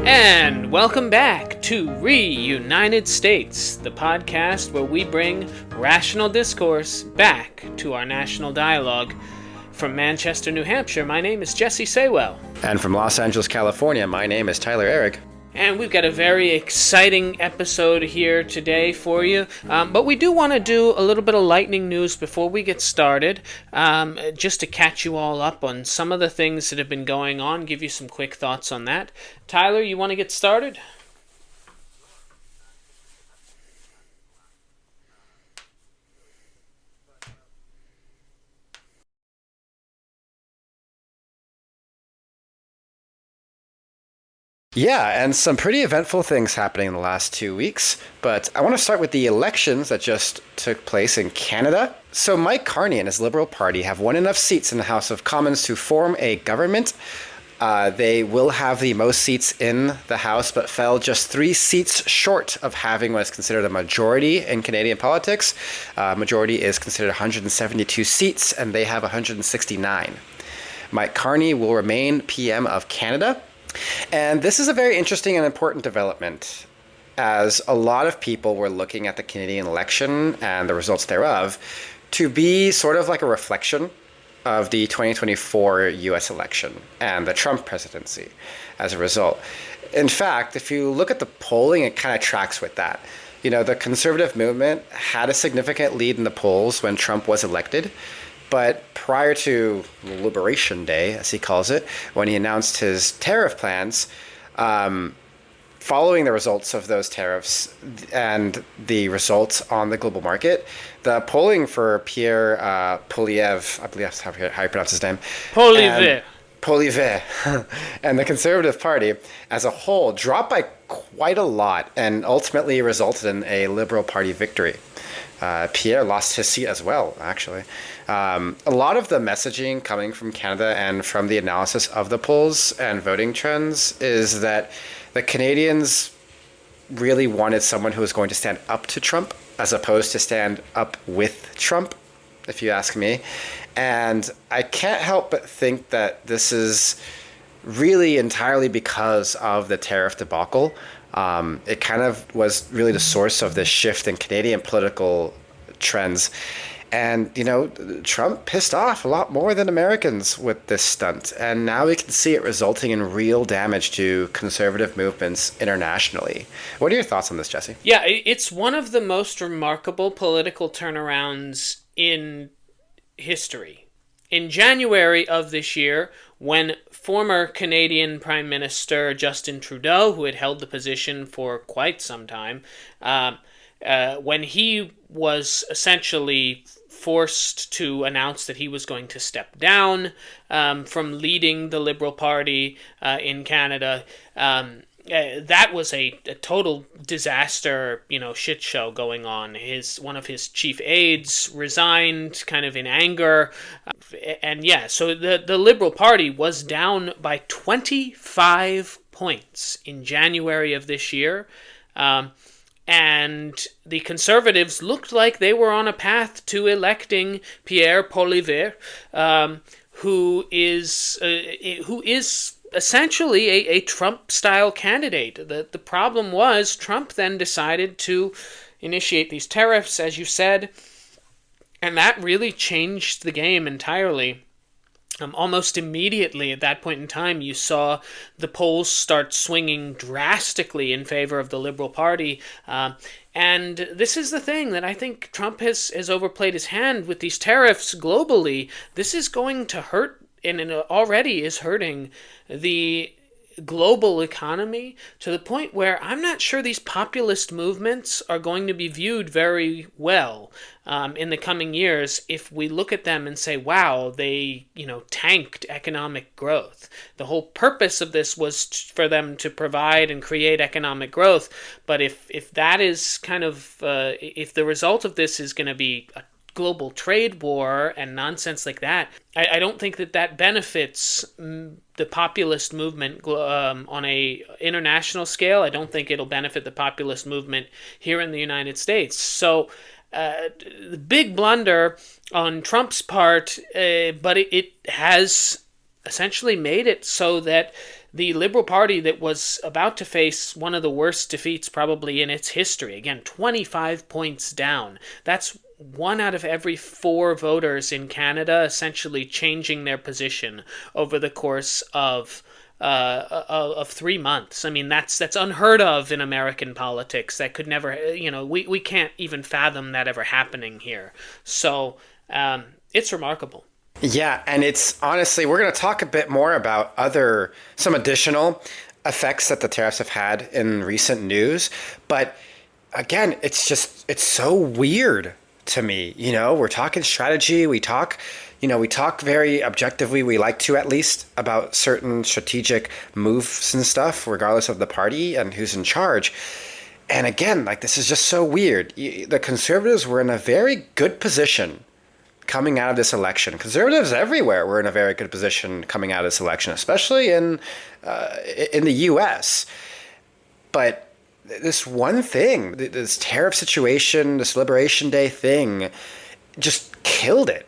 And welcome back to Reunited States, the podcast where we bring rational discourse back to our national dialogue. From Manchester, New Hampshire, my name is Jesse Saywell. And from Los Angeles, California, my name is Tyler Eric. And we've got a very exciting episode here today for you. But we do want to do a little bit of lightning news before we get started, just to catch you all up on some of the things that have been going on, give you some quick thoughts on that. Tyler, you want to get started? Yeah, and some pretty eventful things happening in the last 2 weeks. But I want to start with the elections that just took place in Canada. So Mike Carney and his Liberal Party have won enough seats in the House of Commons to form a government. They will have the most seats in the House, but fell just 3 seats short of having what is considered a majority in Canadian politics. Majority is considered 172 seats, and they have 169. Mike Carney will remain PM of Canada. And this is a very interesting and important development, as a lot of people were looking at the Canadian election and the results thereof to be sort of like a reflection of the 2024 US election and the Trump presidency as a result. In fact, if you look at the polling, it kind of tracks with that. You know, the conservative movement had a significant lead in the polls when Trump was elected. But prior to Liberation Day, as he calls it, when he announced his tariff plans, following the results of those tariffs and the results on the global market, the polling for Pierre Poilievre, I believe that's how you pronounce his name. Poilievre, and the Conservative Party as a whole dropped by quite a lot and ultimately resulted in a Liberal Party victory. Pierre lost his seat as well, actually. A lot of the messaging coming from Canada and from the analysis of the polls and voting trends is that the Canadians really wanted someone who was going to stand up to Trump as opposed to stand up with Trump, if you ask me. And I can't help but think that this is really entirely because of the tariff debacle. It kind of was really the source of this shift in Canadian political trends. And, you know, Trump pissed off a lot more than Americans with this stunt. And now we can see it resulting in real damage to conservative movements internationally. What are your thoughts on this, Jesse? Yeah, it's one of the most remarkable political turnarounds in history. In January of this year, when former Canadian Prime Minister Justin Trudeau, who had held the position for quite some time, when he was essentially forced to announce that he was going to step down from leading the Liberal Party in Canada, that was a total disaster, shit show going on. One of his chief aides resigned kind of in anger. So the Liberal Party was down by 25 points in January of this year. And the Conservatives looked like they were on a path to electing Pierre Poilievre, who is essentially a Trump-style candidate. The problem was Trump then decided to initiate these tariffs, as you said, and that really changed the game entirely. Almost immediately at that point in time, you saw the polls start swinging drastically in favor of the Liberal Party. And this is the thing that I think Trump has overplayed his hand with these tariffs globally. This is going to hurt, and it already is hurting the global economy to the point where I'm not sure these populist movements are going to be viewed very well in the coming years if we look at them and say, wow, they tanked economic growth. The whole purpose of this was for them to provide and create economic growth. But if that is kind of, if the result of this is going to be a global trade war and nonsense like that, I don't think that benefits the populist movement on a international scale. I don't think it'll benefit the populist movement here in the United States. So the big blunder on Trump's part, but it has essentially made it so that the Liberal Party that was about to face one of the worst defeats probably in its history. Again, 25 points down. That's 1 out of every 4 voters in Canada essentially changing their position over the course of 3 months. I mean, that's unheard of in American politics. That could never, we can't even fathom that ever happening here. So it's remarkable. Yeah, and it's honestly, we're going to talk a bit more about some additional effects that the tariffs have had in recent news. But again, it's so weird to me. We're talking strategy. We talk very objectively. We like to, at least, about certain strategic moves and stuff, regardless of the party and who's in charge. And again, this is just so weird. The Conservatives were in a very good position coming out of this election. Conservatives everywhere were in a very good position coming out of this election, especially in the U.S. But this one thing, this tariff situation, this Liberation Day thing, just killed it.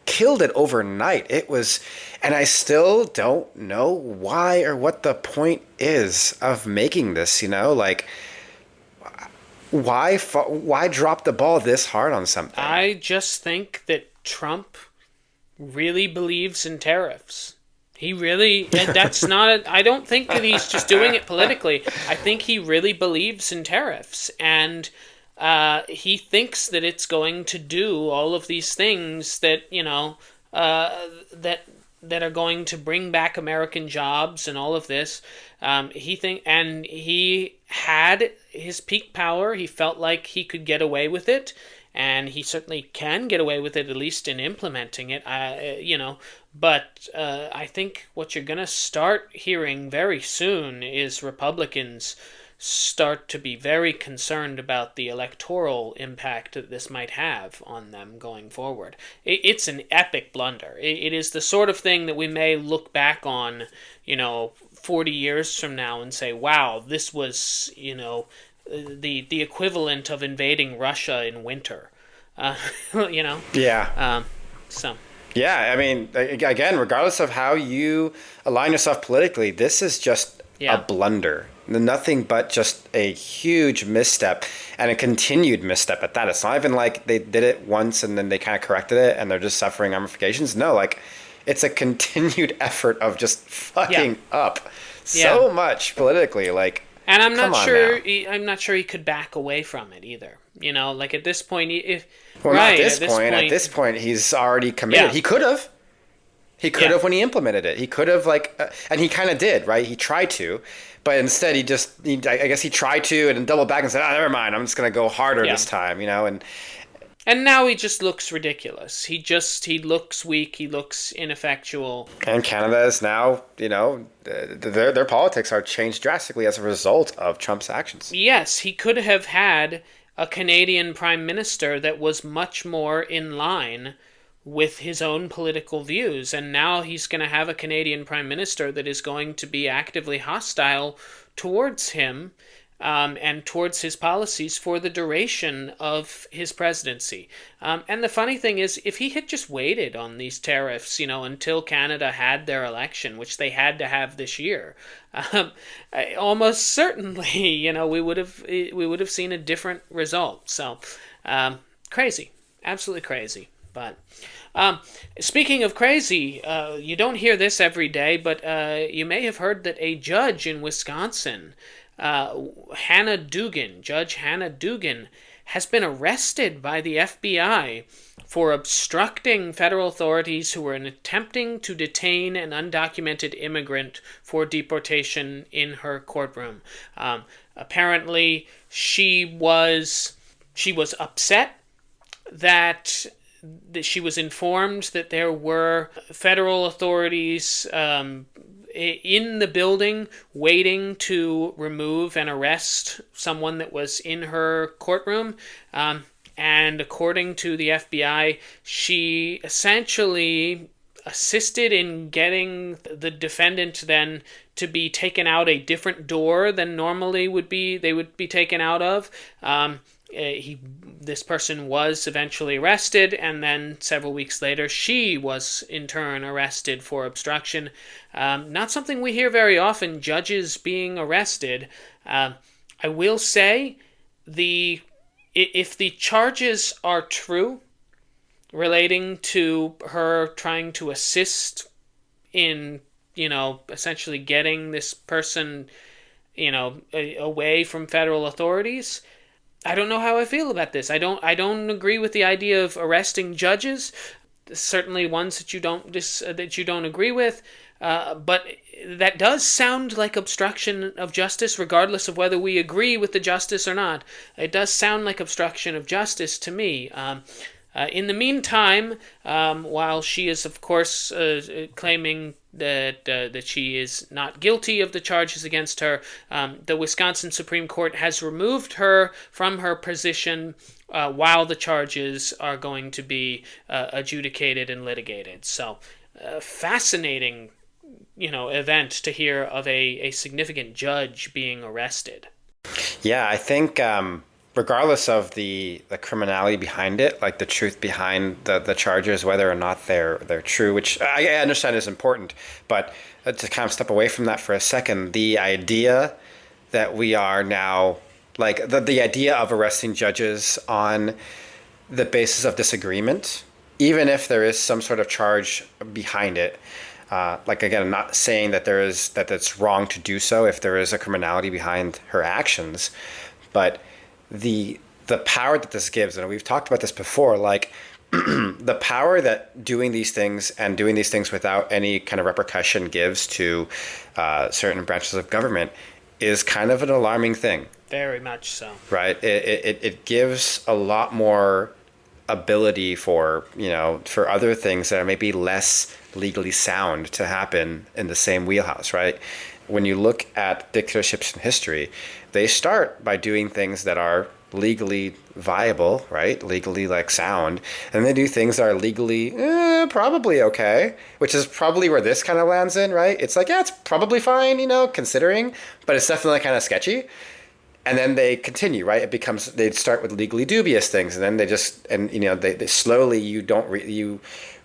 Killed it overnight. It was, and I still don't know why or what the point is of making this. Why drop the ball this hard on something? I just think that Trump really believes in tariffs. He really, that's not, I don't think that he's just doing it politically. I think he really believes in tariffs. And he thinks that it's going to do all of these things that, that are going to bring back American jobs and all of this. He had his peak power. He felt like he could get away with it, and he certainly can get away with it, at least in implementing it. But I think what you're going to start hearing very soon is Republicans start to be very concerned about the electoral impact that this might have on them going forward. It's an epic blunder. It is the sort of thing that we may look back on, 40 years from now and say, wow, this was, the equivalent of invading Russia in winter. Yeah. So. Yeah, I mean, again, regardless of how you align yourself politically, this is just a blunder. Nothing but just a huge misstep, and a continued misstep at that. It's not even like they did it once and then they kind of corrected it and they're just suffering ramifications. No, it's a continued effort of just fucking up so much politically. And I'm not sure. I'm not sure he could back away from it either. At this point, at this point, he's already committed. Yeah. He could have. He could have when he implemented it. He could have and he kind of did, right? He tried to, but instead I guess he tried to and then doubled back and said, never mind. I'm just going to go harder this time, And now he just looks ridiculous. He looks weak. He looks ineffectual. And Canada is now, their politics are changed drastically as a result of Trump's actions. Yes, he could have had a Canadian prime minister that was much more in line with his own political views, and now he's going to have a Canadian prime minister that is going to be actively hostile towards him and towards his policies for the duration of his presidency. And the funny thing is, if he had just waited on these tariffs, until Canada had their election, which they had to have this year, almost certainly, we would have seen a different result. So, crazy, absolutely crazy. But speaking of crazy, you don't hear this every day, but you may have heard that a judge in Wisconsin, Judge Hannah Dugan, has been arrested by the FBI for obstructing federal authorities who were attempting to detain an undocumented immigrant for deportation in her courtroom. Apparently, she was upset that she was informed that there were federal authorities in the building waiting to remove and arrest someone that was in her courtroom. And according to the FBI, she essentially assisted in getting the defendant then to be taken out a different door than normally they would be taken out of. this person was eventually arrested, and then several weeks later, she was in turn arrested for obstruction. Not something we hear very often, judges being arrested. I will say, if the charges are true relating to her trying to assist in, essentially getting this person, away from federal authorities, I don't know how I feel about this. I don't agree with the idea of arresting judges. Certainly ones that you don't agree with, but that does sound like obstruction of justice, regardless of whether we agree with the justice or not. It does sound like obstruction of justice to me. In the meantime, while she is, of course, claiming that she is not guilty of the charges against her, the Wisconsin Supreme Court has removed her from her position while the charges are going to be adjudicated and litigated. So, fascinating, event to hear of a significant judge being arrested. Yeah, I think regardless of the criminality behind it, like the truth behind the charges, whether or not they're true, which I understand is important, but to kind of step away from that for a second, the idea that we are now, like the idea of arresting judges on the basis of disagreement, even if there is some sort of charge behind it, like again, I'm not saying that that's wrong to do so if there is a criminality behind her actions, but the power that this gives, and we've talked about this before, like the power that doing these things and doing these things without any kind of repercussion gives to certain branches of government is kind of an alarming thing. Very much so. Right. It gives a lot more ability for other things that are maybe less legally sound to happen in the same wheelhouse, right? When you look at dictatorships in history, they start by doing things that are legally viable, right? Legally sound. And they do things that are legally probably okay, which is probably where this kind of lands in, right? It's like, yeah, it's probably fine, considering, but it's definitely kind of sketchy. And then they continue, right? They start with legally dubious things, and then they slowly,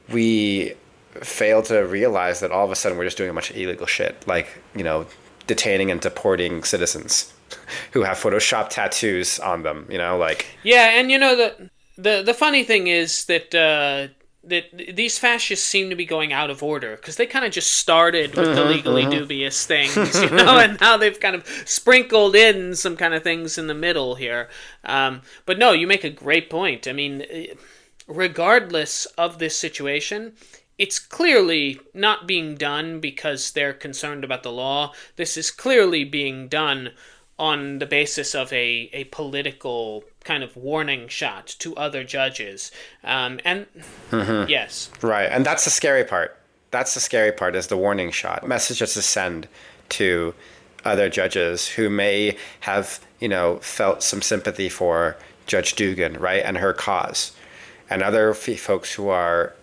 we fail to realize that all of a sudden we're just doing a bunch of illegal shit, like, detaining and deporting citizens who have Photoshop tattoos on them, Yeah, and the funny thing is that these fascists seem to be going out of order, because they kind of just started with the legally dubious things, and now they've kind of sprinkled in some kind of things in the middle here. But no, you make a great point. I mean, regardless of this situation, it's clearly not being done because they're concerned about the law. This is clearly being done on the basis of a political kind of warning shot to other judges. Yes. Right, and that's the scary part. That's the scary part, is the warning shot. Messages to send to other judges who may have, felt some sympathy for Judge Dugan, right, and her cause. And other folks who are,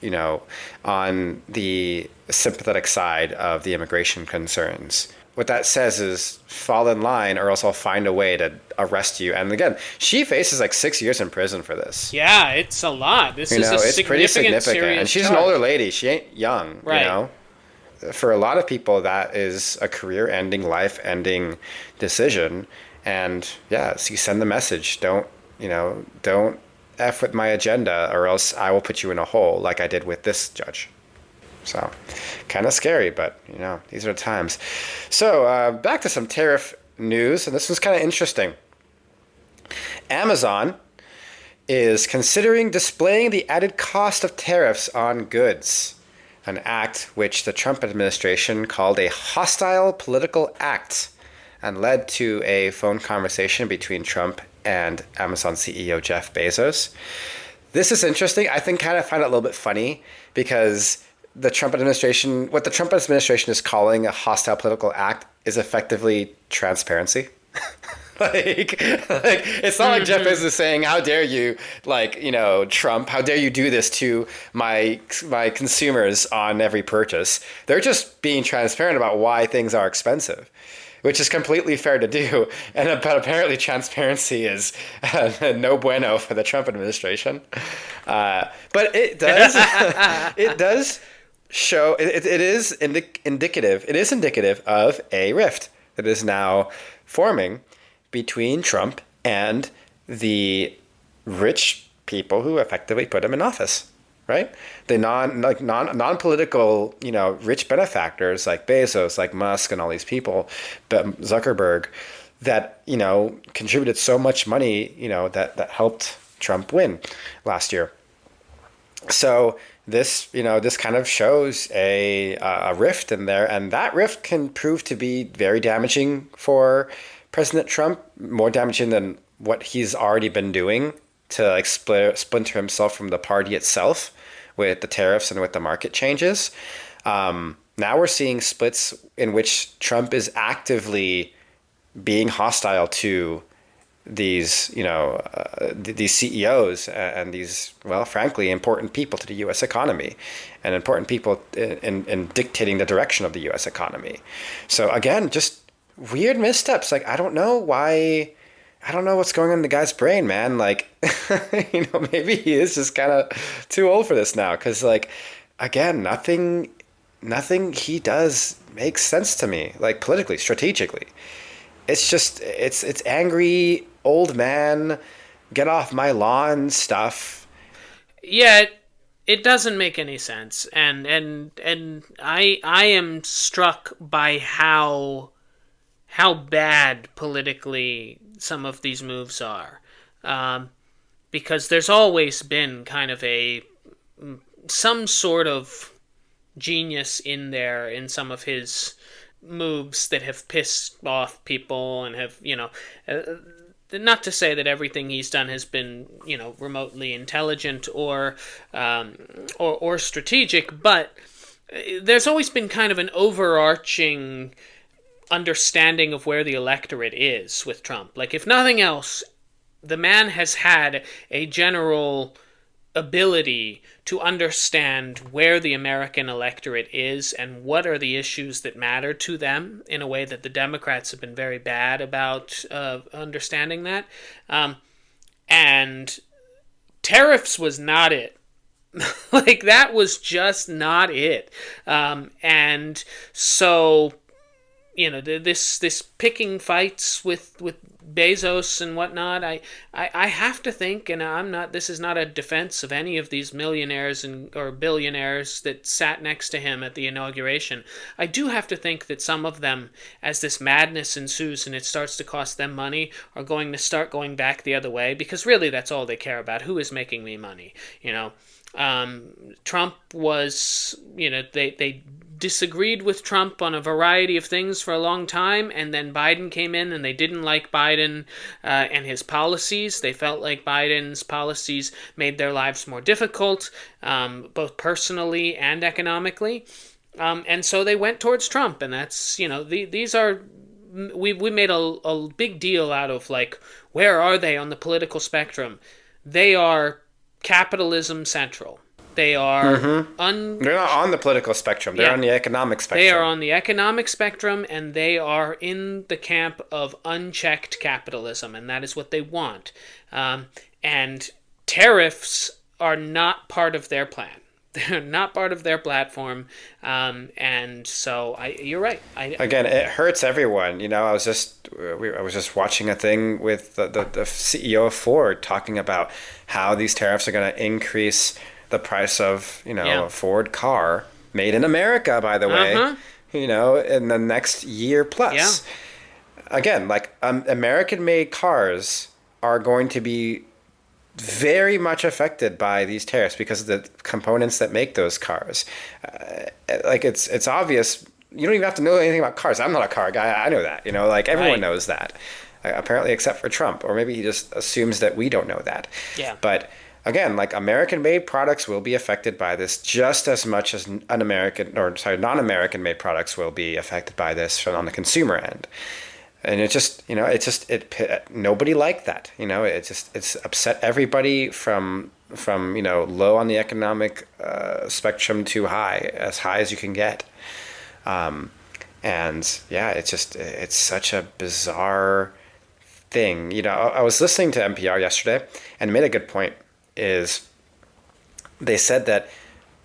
on the sympathetic side of the immigration concerns. What that says is fall in line, or else I'll find a way to arrest you. And again, she faces 6 years in prison for this. Yeah, it's a lot. This is a it's pretty significant. Serious and she's charge. An older lady. She ain't young, right. For a lot of people, that is a career-ending, life-ending decision. And yeah, so you send the message. Don't F with my agenda, or else I will put you in a hole like I did with this judge. So, kind of scary, but, these are the times. So, back to some tariff news, and this was kind of interesting. Amazon is considering displaying the added cost of tariffs on goods, an act which the Trump administration called a hostile political act and led to a phone conversation between Trump and Amazon CEO Jeff Bezos. This is interesting. I find it a little bit funny, because what the Trump administration is calling a hostile political act is effectively transparency. It's not like Jeff Bezos is saying, how dare you, Trump, how dare you do this to my consumers on every purchase. They're just being transparent about why things are expensive, which is completely fair to do. But apparently transparency is no bueno for the Trump administration. But it does it does show it is indicative. It is indicative of a rift that is now forming between Trump and the rich people who effectively put him in office, right? The non-political, rich benefactors like Bezos, like Musk, and all these people, but Zuckerberg, that contributed so much money, that helped Trump win last year. So this kind of shows a rift in there, and that rift can prove to be very damaging for President Trump, more damaging than what he's already been doing to like splinter himself from the party itself with the tariffs and with the market changes. Now we're seeing splits in which Trump is actively being hostile to these, these CEOs and these, well, frankly, important people to the U.S. economy and important people in dictating the direction of the U.S. economy. So again, just weird missteps. Like, I don't know what's going on in the guy's brain, man. Like, maybe he is just kind of too old for this now. Because, like, again, nothing he does makes sense to me, like, politically, strategically. It's just, it's angry old man, get off my lawn stuff. Yeah, it doesn't make any sense. And I am struck by how bad politically some of these moves are, because there's always been kind of some sort of genius in there in some of his moves that have pissed off people and have, not to say that everything he's done has been, remotely intelligent or strategic, but there's always been kind of an overarching understanding of where the electorate is with Trump. Like, if nothing else, the man has had a general ability to understand where the American electorate is and what are the issues that matter to them, in a way that the Democrats have been very bad about understanding that. And tariffs was not it. Like, that was just not it. And so, this picking fights with Bezos and whatnot, I have to think, and this is not a defense of any of these millionaires or billionaires that sat next to him at the inauguration. I do have to think that some of them, as this madness ensues and it starts to cost them money, are going to start going back the other way, because really that's all they care about. Who is making me money? Trump was, they disagreed with Trump on a variety of things for a long time, and then Biden came in and they didn't like Biden and his policies. They felt like Biden's policies made their lives more difficult, both personally and economically. And so they went towards Trump, and that's, these are, we made a big deal out of, like, where are they on the political spectrum? They are capitalism central. They are they're not on the political spectrum. They're on the economic spectrum. They are on the economic spectrum, and they are in the camp of unchecked capitalism, and that is what they want. And tariffs are not part of their plan. They're not part of their platform, and so you're right. Again, it hurts everyone. I was just watching a thing with the CEO of Ford talking about how these tariffs are going to increase the price of a Ford car made in America, by the way, in the next year plus. Yeah. Again, like, American-made cars are going to be very much affected by these tariffs because of the components that make those cars. Like, it's obvious. You don't even have to know anything about cars. I'm not a car guy. I know that. Like, everyone knows that. Apparently, except for Trump, or maybe he just assumes that we don't know that. Yeah. But again, like, American-made products will be affected by this just as much as non-American made products will be affected by this on the consumer end. And nobody liked that. It's upset everybody from low on the economic spectrum to high as you can get. And yeah, it's such a bizarre thing. I was listening to NPR yesterday and made a good point. Is they said that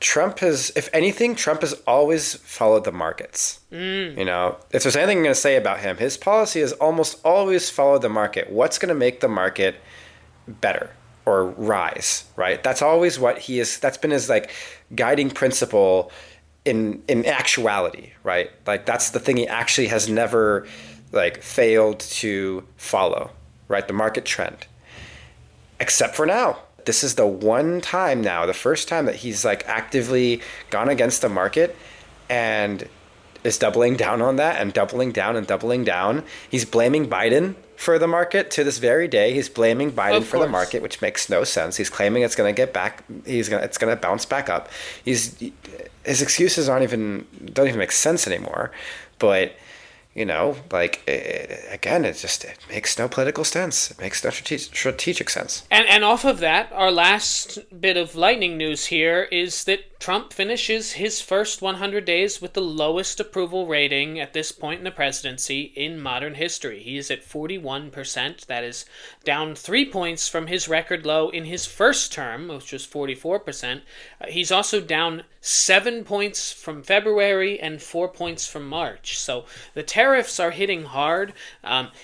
if anything, Trump has always followed the markets. If there's anything I'm going to say about him, his policy has almost always followed the market. What's going to make the market better or rise, right? That's always that's been his like guiding principle in actuality, right? Like that's the thing he actually has never like failed to follow, right? The market trend. Except for now. This is the one time now, the first time that he's like actively gone against the market and is doubling down on that and doubling down and doubling down. He's blaming Biden for the market to this very day. He's blaming Biden for the market, which makes no sense. He's claiming it's going to get back. It's going to bounce back up. His excuses don't even make sense anymore. But again, it makes no political sense. It makes no strategic sense. And off of that, our last bit of lightning news here is that Trump finishes his first 100 days with the lowest approval rating at this point in the presidency in modern history. He is at 41%. That is down 3 points from his record low in his first term, which was 44%. He's also down 7 points from February and 4 points from March. So the tariffs are hitting hard.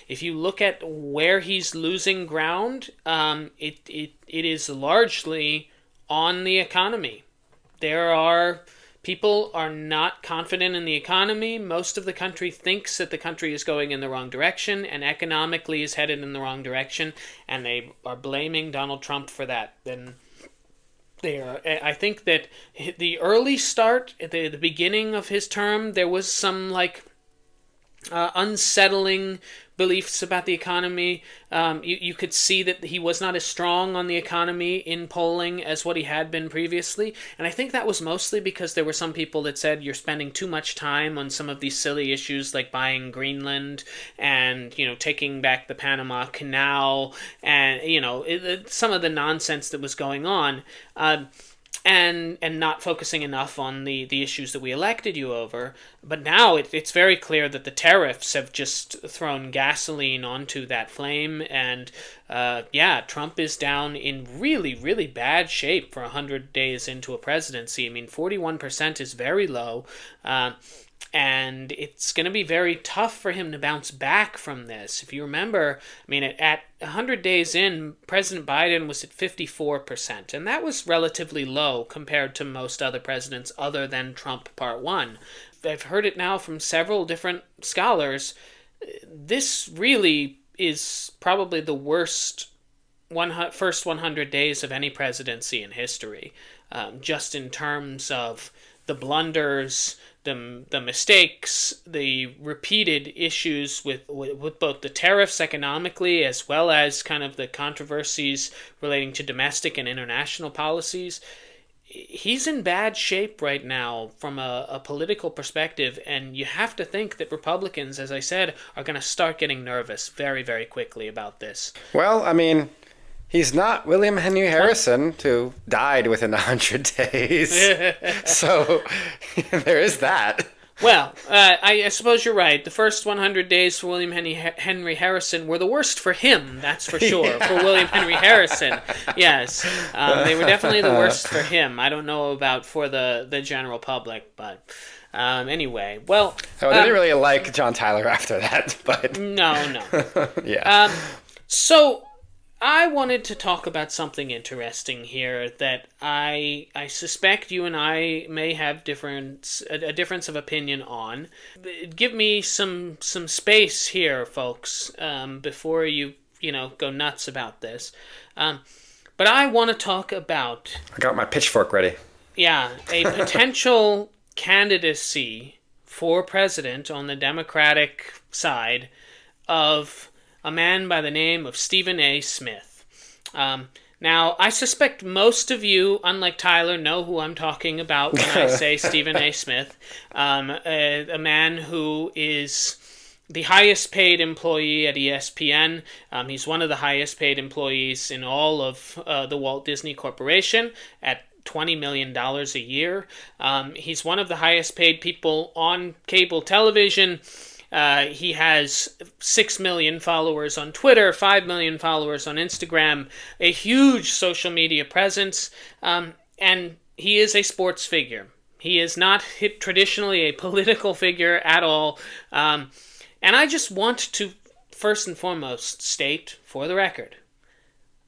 If you look at where he's losing ground, it is largely on the economy. People are not confident in the economy. Most of the country thinks that the country is going in the wrong direction and economically is headed in the wrong direction, and they are blaming Donald Trump for that. I think that the early start, at the beginning of his term, there was some unsettling beliefs about the economy. You could see that he was not as strong on the economy in polling as what he had been previously. And I think that was mostly because there were some people that said you're spending too much time on some of these silly issues like buying Greenland and, taking back the Panama Canal and, some of the nonsense that was going on. And not focusing enough on the issues that we elected you over. But now it's very clear that the tariffs have just thrown gasoline onto that flame. And Trump is down in really, really bad shape for 100 days into a presidency. I mean, 41% is very low. And it's going to be very tough for him to bounce back from this. If you remember, at 100 days in, President Biden was at 54%, and that was relatively low compared to most other presidents other than Trump Part 1. I've heard it now from several different scholars. This really is probably the worst first 100 days of any presidency in history, just in terms of the blunders, the mistakes, the repeated issues with both the tariffs economically as well as kind of the controversies relating to domestic and international policies. He's in bad shape right now from a political perspective, and you have to think that Republicans, as I said, are going to start getting nervous very, very quickly about this. Well, he's not William Henry Harrison, who died within 100 days. So there is that. Well, I suppose you're right. The first 100 days for William Henry Harrison were the worst for him, that's for sure. Yeah. For William Henry Harrison, yes. They were definitely the worst for him. I don't know about for the general public, but... anyway, well... I didn't really like John Tyler after that, but... No. Yeah. So... I wanted to talk about something interesting here that I suspect you and I may have a difference of opinion on. Give me some space here, folks, before you go nuts about this. But I want to talk about... I got my pitchfork ready. Yeah, a potential candidacy for president on the Democratic side of... a man by the name of Stephen A. Smith. Now, I suspect most of you, unlike Tyler, know who I'm talking about when I say Stephen A. Smith. A man who is the highest paid employee at ESPN. He's one of the highest paid employees in all of the Walt Disney Corporation at $20 million a year. He's one of the highest paid people on cable television. He has 6 million followers on Twitter, 5 million followers on Instagram, a huge social media presence, and he is a sports figure. He is not traditionally a political figure at all. And I just want to, first and foremost, state, for the record,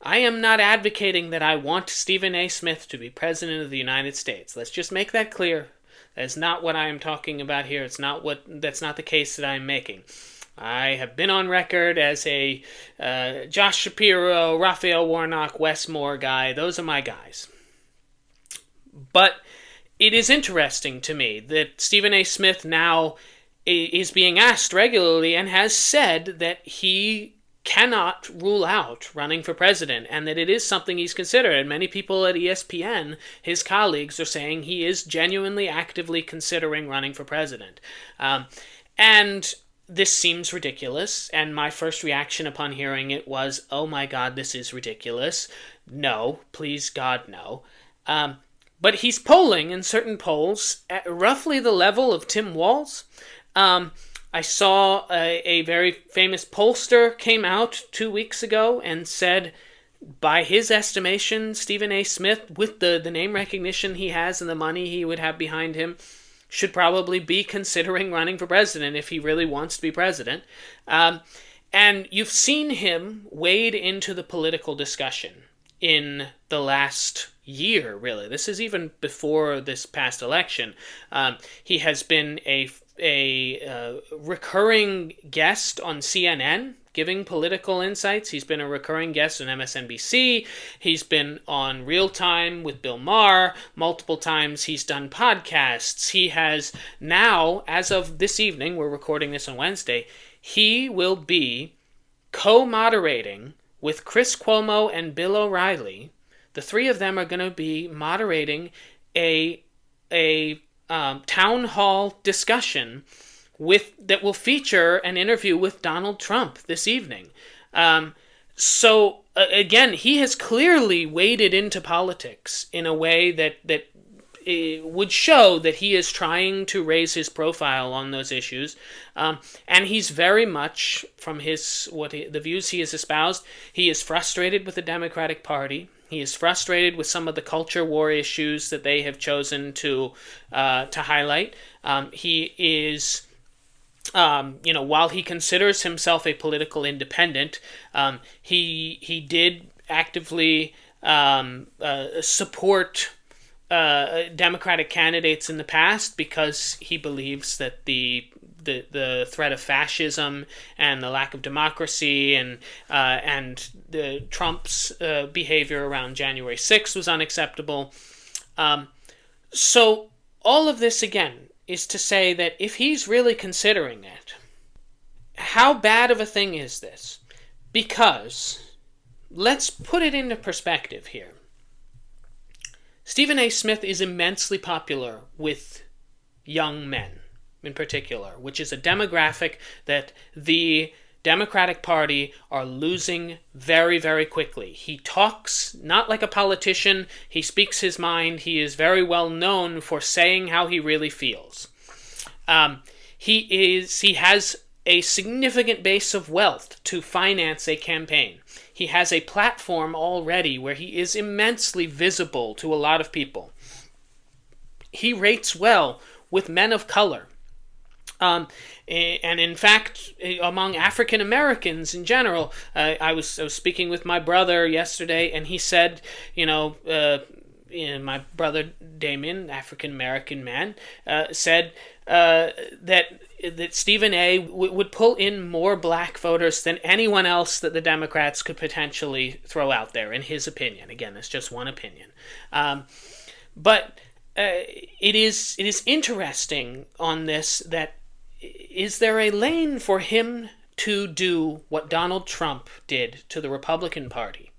I am not advocating that I want Stephen A. Smith to be President of the United States. Let's just make that clear. That's not what I am talking about here. That's not the case that I'm making. I have been on record as a Josh Shapiro, Raphael Warnock, Wes Moore guy. Those are my guys. But it is interesting to me that Stephen A. Smith now is being asked regularly and has said that he cannot rule out running for president, and that it is something he's considered. And many people at ESPN, his colleagues, are saying he is genuinely actively considering running for president. And this seems ridiculous, and my first reaction upon hearing it was, oh my God, this is ridiculous. No, please God, no. But he's polling in certain polls at roughly the level of Tim Walz. I saw a very famous pollster came out 2 weeks ago and said, by his estimation, Stephen A. Smith, with the name recognition he has and the money he would have behind him, should probably be considering running for president if he really wants to be president. And you've seen him wade into the political discussion in the last year, really. This is even before this past election. He has been a recurring guest on CNN, giving political insights. He's been a recurring guest on MSNBC. He's been on Real Time with Bill Maher. Multiple times he's done podcasts. He has now, as of this evening, we're recording this on Wednesday, he will be co-moderating with Chris Cuomo and Bill O'Reilly. The three of them are going to be moderating a town hall discussion that will feature an interview with Donald Trump this evening. So again, he has clearly waded into politics in a way that would show that he is trying to raise his profile on those issues. And he's very much, from the views he has espoused, he is frustrated with the Democratic Party. He is frustrated with some of the culture war issues that they have chosen to highlight. He is, while he considers himself a political independent, he did actively support Democratic candidates in the past because he believes that the threat of fascism and the lack of democracy and the Trump's behavior around January 6th was unacceptable. So all of this, again, is to say that if he's really considering it, how bad of a thing is this? Because, let's put it into perspective here. Stephen A. Smith is immensely popular with young men in particular, which is a demographic that the Democratic Party are losing very, very quickly. He talks not like a politician. He speaks his mind. He is very well known for saying how he really feels. He has a significant base of wealth to finance a campaign. He has a platform already where he is immensely visible to a lot of people. He rates well with men of color. And in fact, among African Americans in general, I was speaking with my brother yesterday, and he said, my brother Damien, African American man, said that Stephen A. would pull in more black voters than anyone else that the Democrats could potentially throw out there, in his opinion. Again, it's just one opinion. But it is interesting on this that is there a lane for him to do what Donald Trump did to the Republican Party,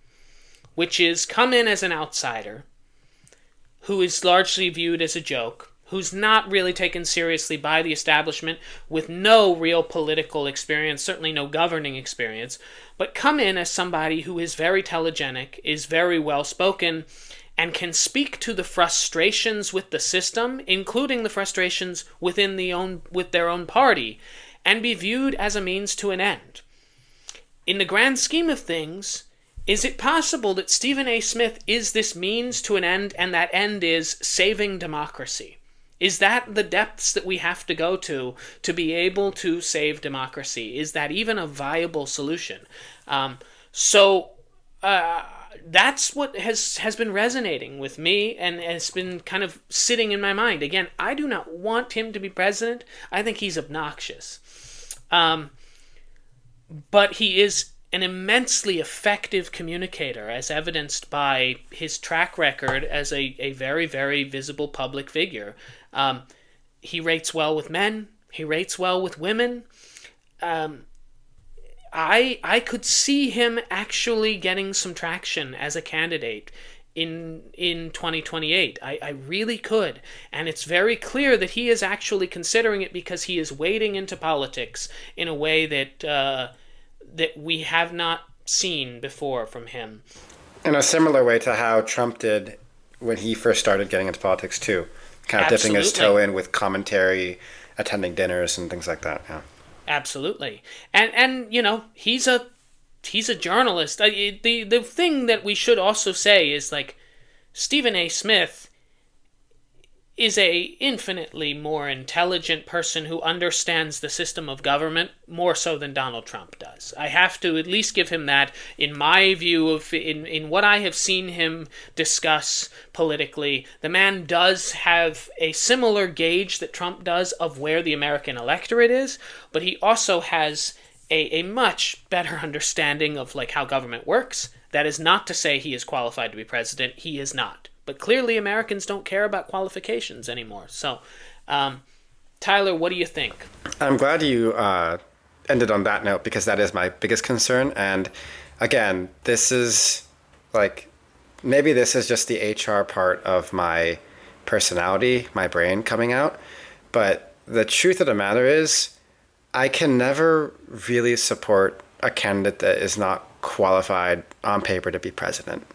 which is come in as an outsider who is largely viewed as a joke, who's not really taken seriously by the establishment, with no real political experience, certainly no governing experience, but come in as somebody who is very telegenic, is very well-spoken, and can speak to the frustrations with the system, including the frustrations with their own party, and be viewed as a means to an end. In the grand scheme of things, is it possible that Stephen A. Smith is this means to an end, and that end is saving democracy? Is that the depths that we have to go to be able to save democracy? Is that even a viable solution? That's what has been resonating with me and has been kind of sitting in my mind. Again, I do not want him to be president. I think he's obnoxious. But he is an immensely effective communicator, as evidenced by his track record as a very, very visible public figure. He rates well with men. He rates well with women. I could see him actually getting some traction as a candidate in 2028. I really could. And it's very clear that he is actually considering it, because he is wading into politics in a way that we have not seen before from him. In a similar way to how Trump did when he first started getting into politics too. Kind of dipping his toe in with commentary, attending dinners and things like that. Yeah. Absolutely. And he's a journalist. The thing that we should also say is, like, Stephen A. Smith is a infinitely more intelligent person who understands the system of government more so than Donald Trump does. I have to at least give him that. In my view of in what I have seen him discuss politically, the man does have a similar gauge that Trump does of where the American electorate is, but he also has a much better understanding of, like, how government works. That is not to say he is qualified to be president. He is not. But clearly Americans don't care about qualifications anymore. So, Tyler, what do you think? I'm glad you ended on that note, because that is my biggest concern. And again, this is like, maybe this is just the HR part of my personality, my brain coming out. But the truth of the matter is, I can never really support a candidate that is not qualified on paper to be president.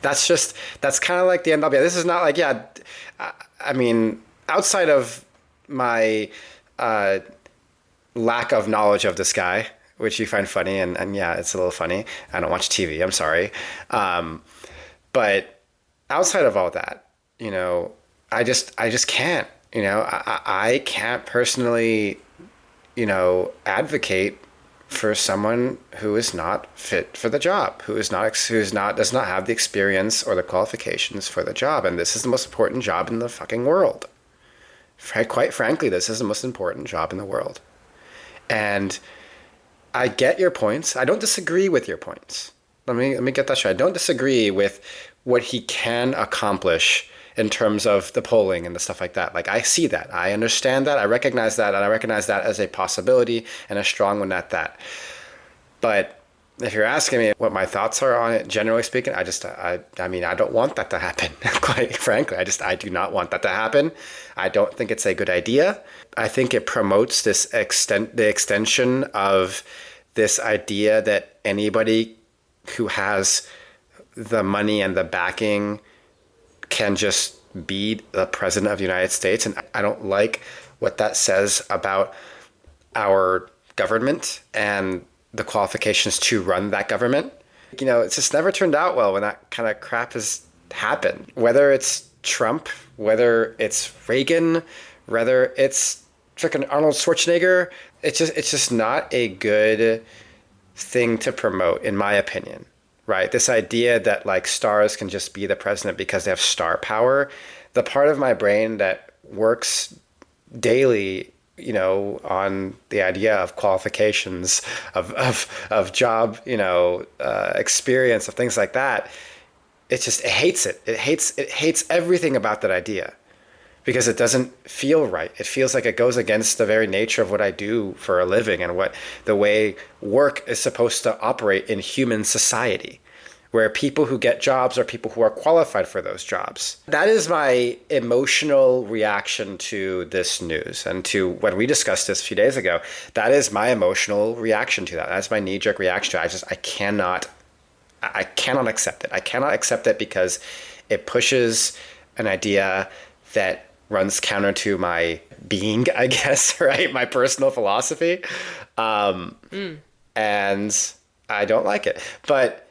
That's kind of like the end all be all. This is not like, I mean, outside of my lack of knowledge of this guy, which you find funny, and yeah, it's a little funny. I don't watch TV, I'm sorry. But outside of all that, I just can't, I can't personally, advocate for someone who is not fit for the job, does not have the experience or the qualifications for the job. And this is the most important job in the fucking world. Quite frankly, this is the most important job in the world. And I get your points. I don't disagree with your points. Let me get that straight. I don't disagree with what he can accomplish in terms of the polling and the stuff like that. Like, I see that. I understand that. I recognize that. And I recognize that as a possibility, and a strong one at that. But if you're asking me what my thoughts are on it, generally speaking, I don't want that to happen. Quite frankly, I do not want that to happen. I don't think it's a good idea. I think it promotes the extension of this idea that anybody who has the money and the backing can just be the president of the United States. And I don't like what that says about our government and the qualifications to run that government. It's just never turned out well when that kind of crap has happened. Whether it's Trump, whether it's Reagan, whether it's freaking Arnold Schwarzenegger, it's just not a good thing to promote, in my opinion. Right? This idea that, like, stars can just be the president because they have star power. The part of my brain that works daily, on the idea of qualifications, of job, experience, of things like that, it hates it. It hates everything about that idea, because it doesn't feel right. It feels like it goes against the very nature of what I do for a living and what the way work is supposed to operate in human society, where people who get jobs are people who are qualified for those jobs. That is my emotional reaction to this news, and to when we discussed this a few days ago. That is my emotional reaction to that. That's my knee-jerk reaction to it. I cannot I cannot accept it. I cannot accept it because it pushes an idea that runs counter to my being, I guess, right? My personal philosophy. And I don't like it. But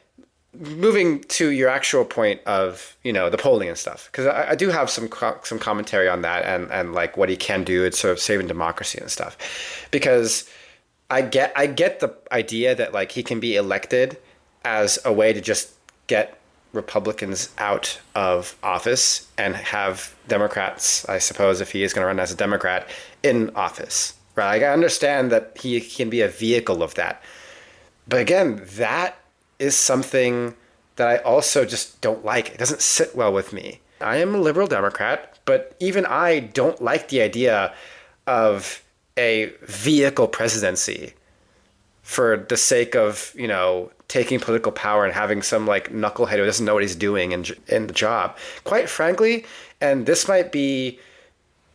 moving to your actual point of, the polling and stuff, because I do have some commentary on that and like what he can do in sort of saving democracy and stuff. Because I get the idea that like he can be elected as a way to just get Republicans out of office and have Democrats, I suppose, if he is going to run as a Democrat, in office. Right? I understand that he can be a vehicle of that. But again, that is something that I also just don't like. It doesn't sit well with me. I am a liberal Democrat, but even I don't like the idea of a vehicle presidency for the sake of, taking political power and having some like knucklehead who doesn't know what he's doing in the job. Quite frankly, and this might be,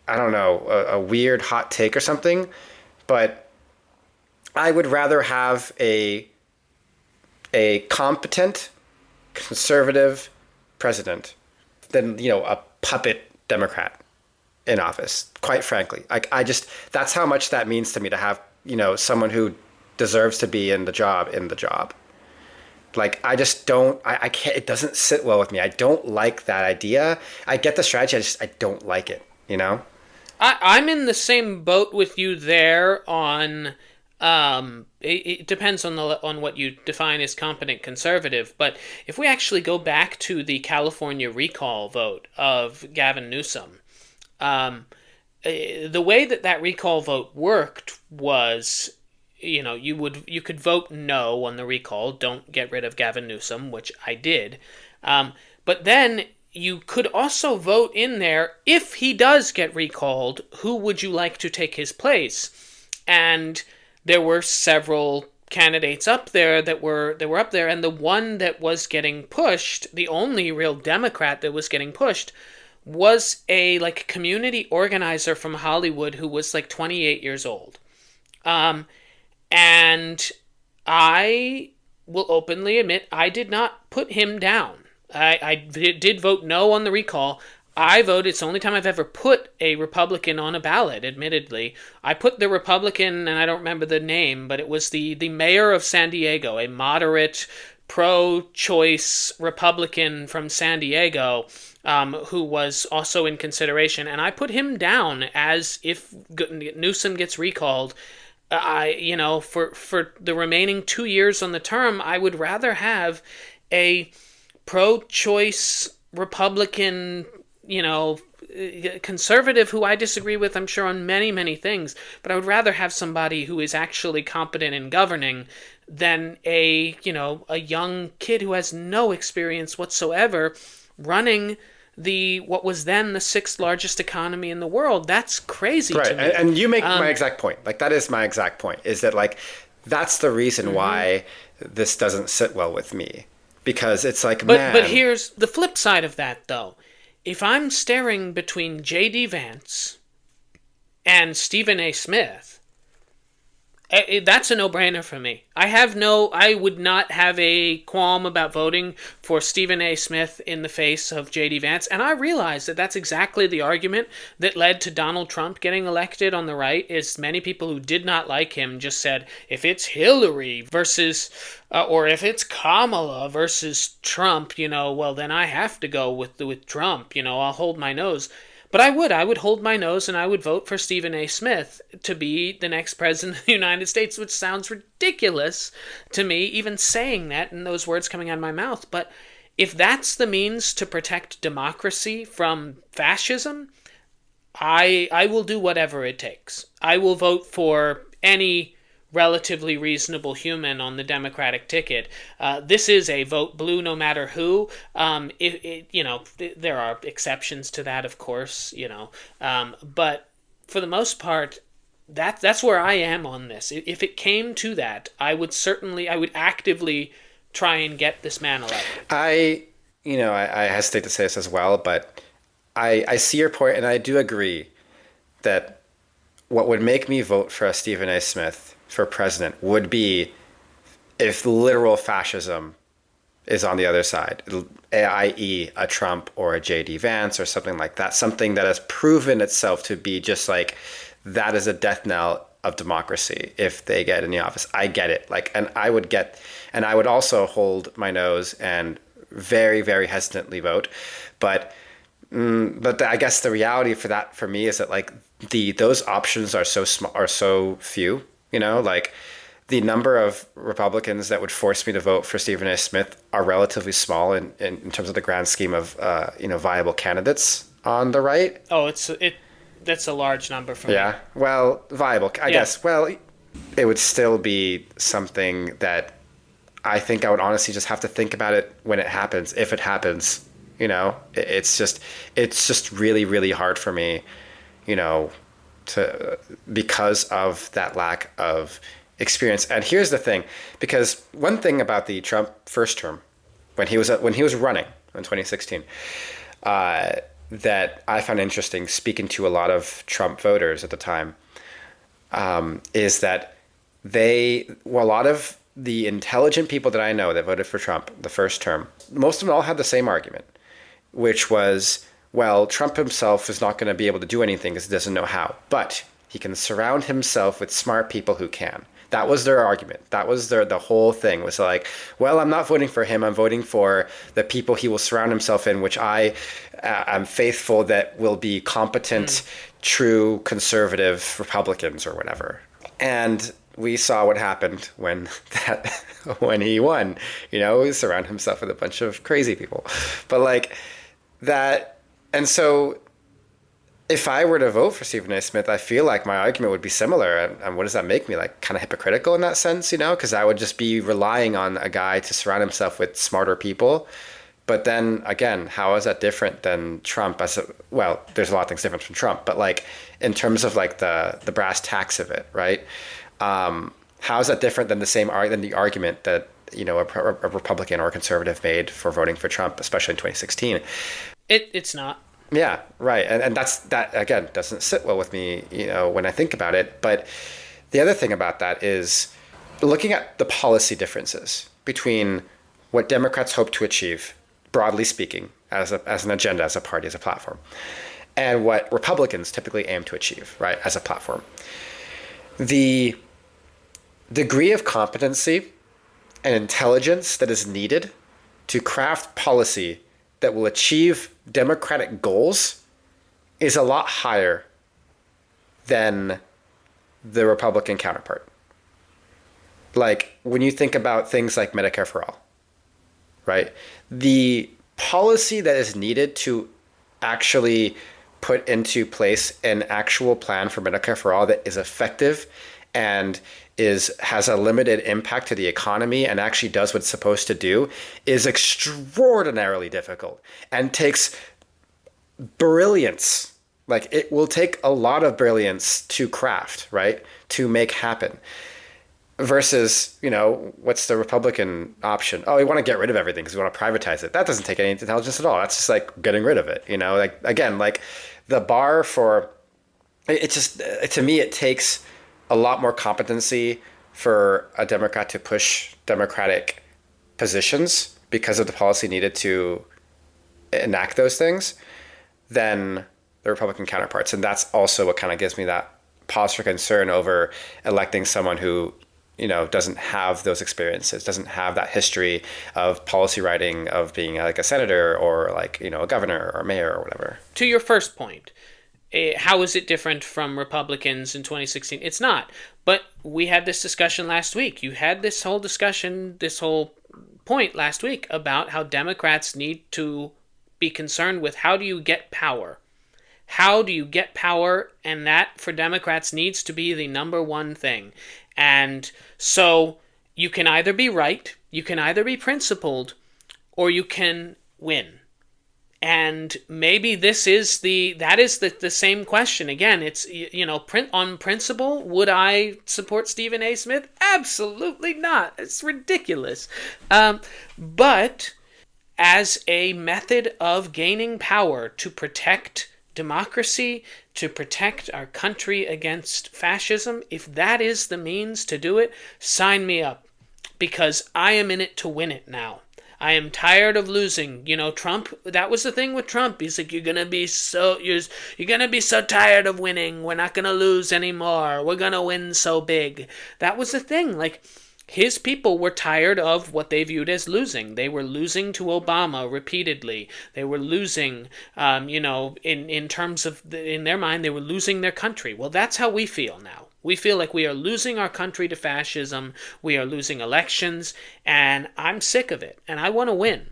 I don't know, a weird hot take or something, but I would rather have a competent, conservative president than, a puppet Democrat in office, quite frankly. That's how much that means to me to have, someone who deserves to be in the job. Like, I just don't, I can't, it doesn't sit well with me. I don't like that idea. I get the strategy, I don't like it, I'm in the same boat with you there on, it depends on what you define as competent conservative, but if we actually go back to the California recall vote of Gavin Newsom, the way that recall vote worked was, you could vote no on the recall, don't get rid of Gavin Newsom, which I did. But then you could also vote in there, if he does get recalled, who would you like to take his place? And there were several candidates up there that were up there, and the one that was getting pushed, the only real Democrat that was getting pushed, was a like community organizer from Hollywood who was like 28 years old. And I will openly admit I did not put him down. I did vote no on the recall. It's the only time I've ever put a Republican on a ballot, admittedly. I put the Republican, and I don't remember the name, but it was the mayor of San Diego, a moderate, pro-choice Republican from San Diego, who was also in consideration. And I put him down as if Newsom gets recalled. For the remaining 2 years on the term, I would rather have a pro-choice Republican, conservative who I disagree with, I'm sure, on many, many things, but I would rather have somebody who is actually competent in governing than a young kid who has no experience whatsoever running what was then the sixth largest economy in the world. That's crazy to me. And you make my exact point. Like, that is my exact point, is that, like, that's the reason why this doesn't sit well with me. Because it's like, But here's the flip side of that, though. If I'm staring between J.D. Vance and Stephen A. Smith, that's a no-brainer for me. I would not have a qualm about voting for Stephen A. Smith in the face of J.D. Vance, and I realize that that's exactly the argument that led to Donald Trump getting elected on the right, is many people who did not like him just said, if it's Hillary versus, or if it's Kamala versus Trump, well, then I have to go with Trump, I'll hold my nose. But I would hold my nose and I would vote for Stephen A. Smith to be the next president of the United States, which sounds ridiculous to me, even saying that and those words coming out of my mouth. But if that's the means to protect democracy from fascism, I will do whatever it takes. I will vote for any relatively reasonable human on the Democratic ticket. This is a vote blue no matter who. There are exceptions to that, of course, but for the most part, that's where I am on this. If it came to that, I would actively try and get this man elected. I hesitate to say this as well, but I see your point, and I do agree that what would make me vote for a Stephen A. Smith for president would be if literal fascism is on the other side, i.e. a Trump or a JD Vance or something like that, something that has proven itself to be just like, that is a death knell of democracy if they get in the office. I get it. Like, and I would also hold my nose and very, very hesitantly vote. But I guess the reality for me is that like those options are so few, like the number of Republicans that would force me to vote for Stephen A. Smith are relatively small in terms of the grand scheme of viable candidates on the right. Oh, that's a large number for me. Yeah, well, viable, I guess. Well, it would still be something that I think I would honestly just have to think about it when it happens, if it happens. It's just really, really hard for me, because of that lack of experience. And here's the thing, because one thing about the Trump first term, when he was running in 2016, that I found interesting, speaking to a lot of Trump voters at the time, is that a lot of the intelligent people that I know that voted for Trump the first term, most of them all had the same argument, which was, well, Trump himself is not going to be able to do anything because he doesn't know how, but he can surround himself with smart people who can. That was their argument. That was the whole thing was like, well, I'm not voting for him. I'm voting for the people he will surround himself in, which I am faithful that will be competent, true conservative Republicans or whatever. And we saw what happened when he won. He surrounded himself with a bunch of crazy people. But like that, and so if I were to vote for Stephen A. Smith, I feel like my argument would be similar. And what does that make me? Like kind of hypocritical in that sense, because I would just be relying on a guy to surround himself with smarter people. But then again, how is that different than Trump? Well, there's a lot of things different from Trump, but like in terms of like the brass tacks of it, right? How is that different than the argument that a Republican or a conservative made for voting for Trump, especially in 2016? It's not. Yeah, right. And that again doesn't sit well with me, when I think about it. But the other thing about that is looking at the policy differences between what Democrats hope to achieve, broadly speaking, as an agenda, as a party, as a platform, and what Republicans typically aim to achieve, right, as a platform. The degree of competency and intelligence that is needed to craft policy that will achieve democratic goals is a lot higher than the Republican counterpart. Like when you think about things like Medicare for All, right? The policy that is needed to actually put into place an actual plan for Medicare for All that is effective and has a limited impact to the economy and actually does what it's supposed to do is extraordinarily difficult and takes brilliance. Like it will take a lot of brilliance to craft, right? To make happen. Versus, what's the Republican option? Oh, we want to get rid of everything because we want to privatize it. That doesn't take any intelligence at all. That's just like getting rid of it. Like again, like the bar for it just, to me, it takes a lot more competency for a Democrat to push democratic positions because of the policy needed to enact those things than the Republican counterparts. And that's also what kind of gives me that pause for concern over electing someone who, doesn't have those experiences, doesn't have that history of policy writing, of being like a senator or like, a governor or mayor or whatever. To your first point, how is it different from Republicans in 2016? It's not. But we had this discussion last week. You had this whole point last week about how Democrats need to be concerned with how do you get power? How do you get power? And that, for Democrats, needs to be the number one thing. And so you can either be right, you can either be principled, or you can win. And maybe that is the same question. Again, it's, on principle, would I support Stephen A. Smith? Absolutely not. It's ridiculous. But as a method of gaining power to protect democracy, to protect our country against fascism, if that is the means to do it, sign me up. Because I am in it to win it now. I am tired of losing. Trump, that was the thing with Trump. He's like, you're gonna be so tired of winning. We're not gonna lose anymore. We're gonna win so big. That was the thing. Like, his people were tired of what they viewed as losing. They were losing to Obama repeatedly. They were losing, in terms of, in their mind, they were losing their country. Well, that's how we feel now. We feel like we are losing our country to fascism. We are losing elections, and I'm sick of it, and I want to win.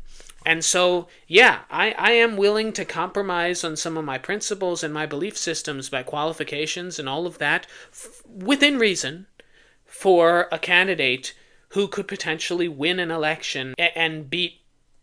And so, yeah, I am willing to compromise on some of my principles and my belief systems, my qualifications and all of that, within reason, for a candidate who could potentially win an election and beat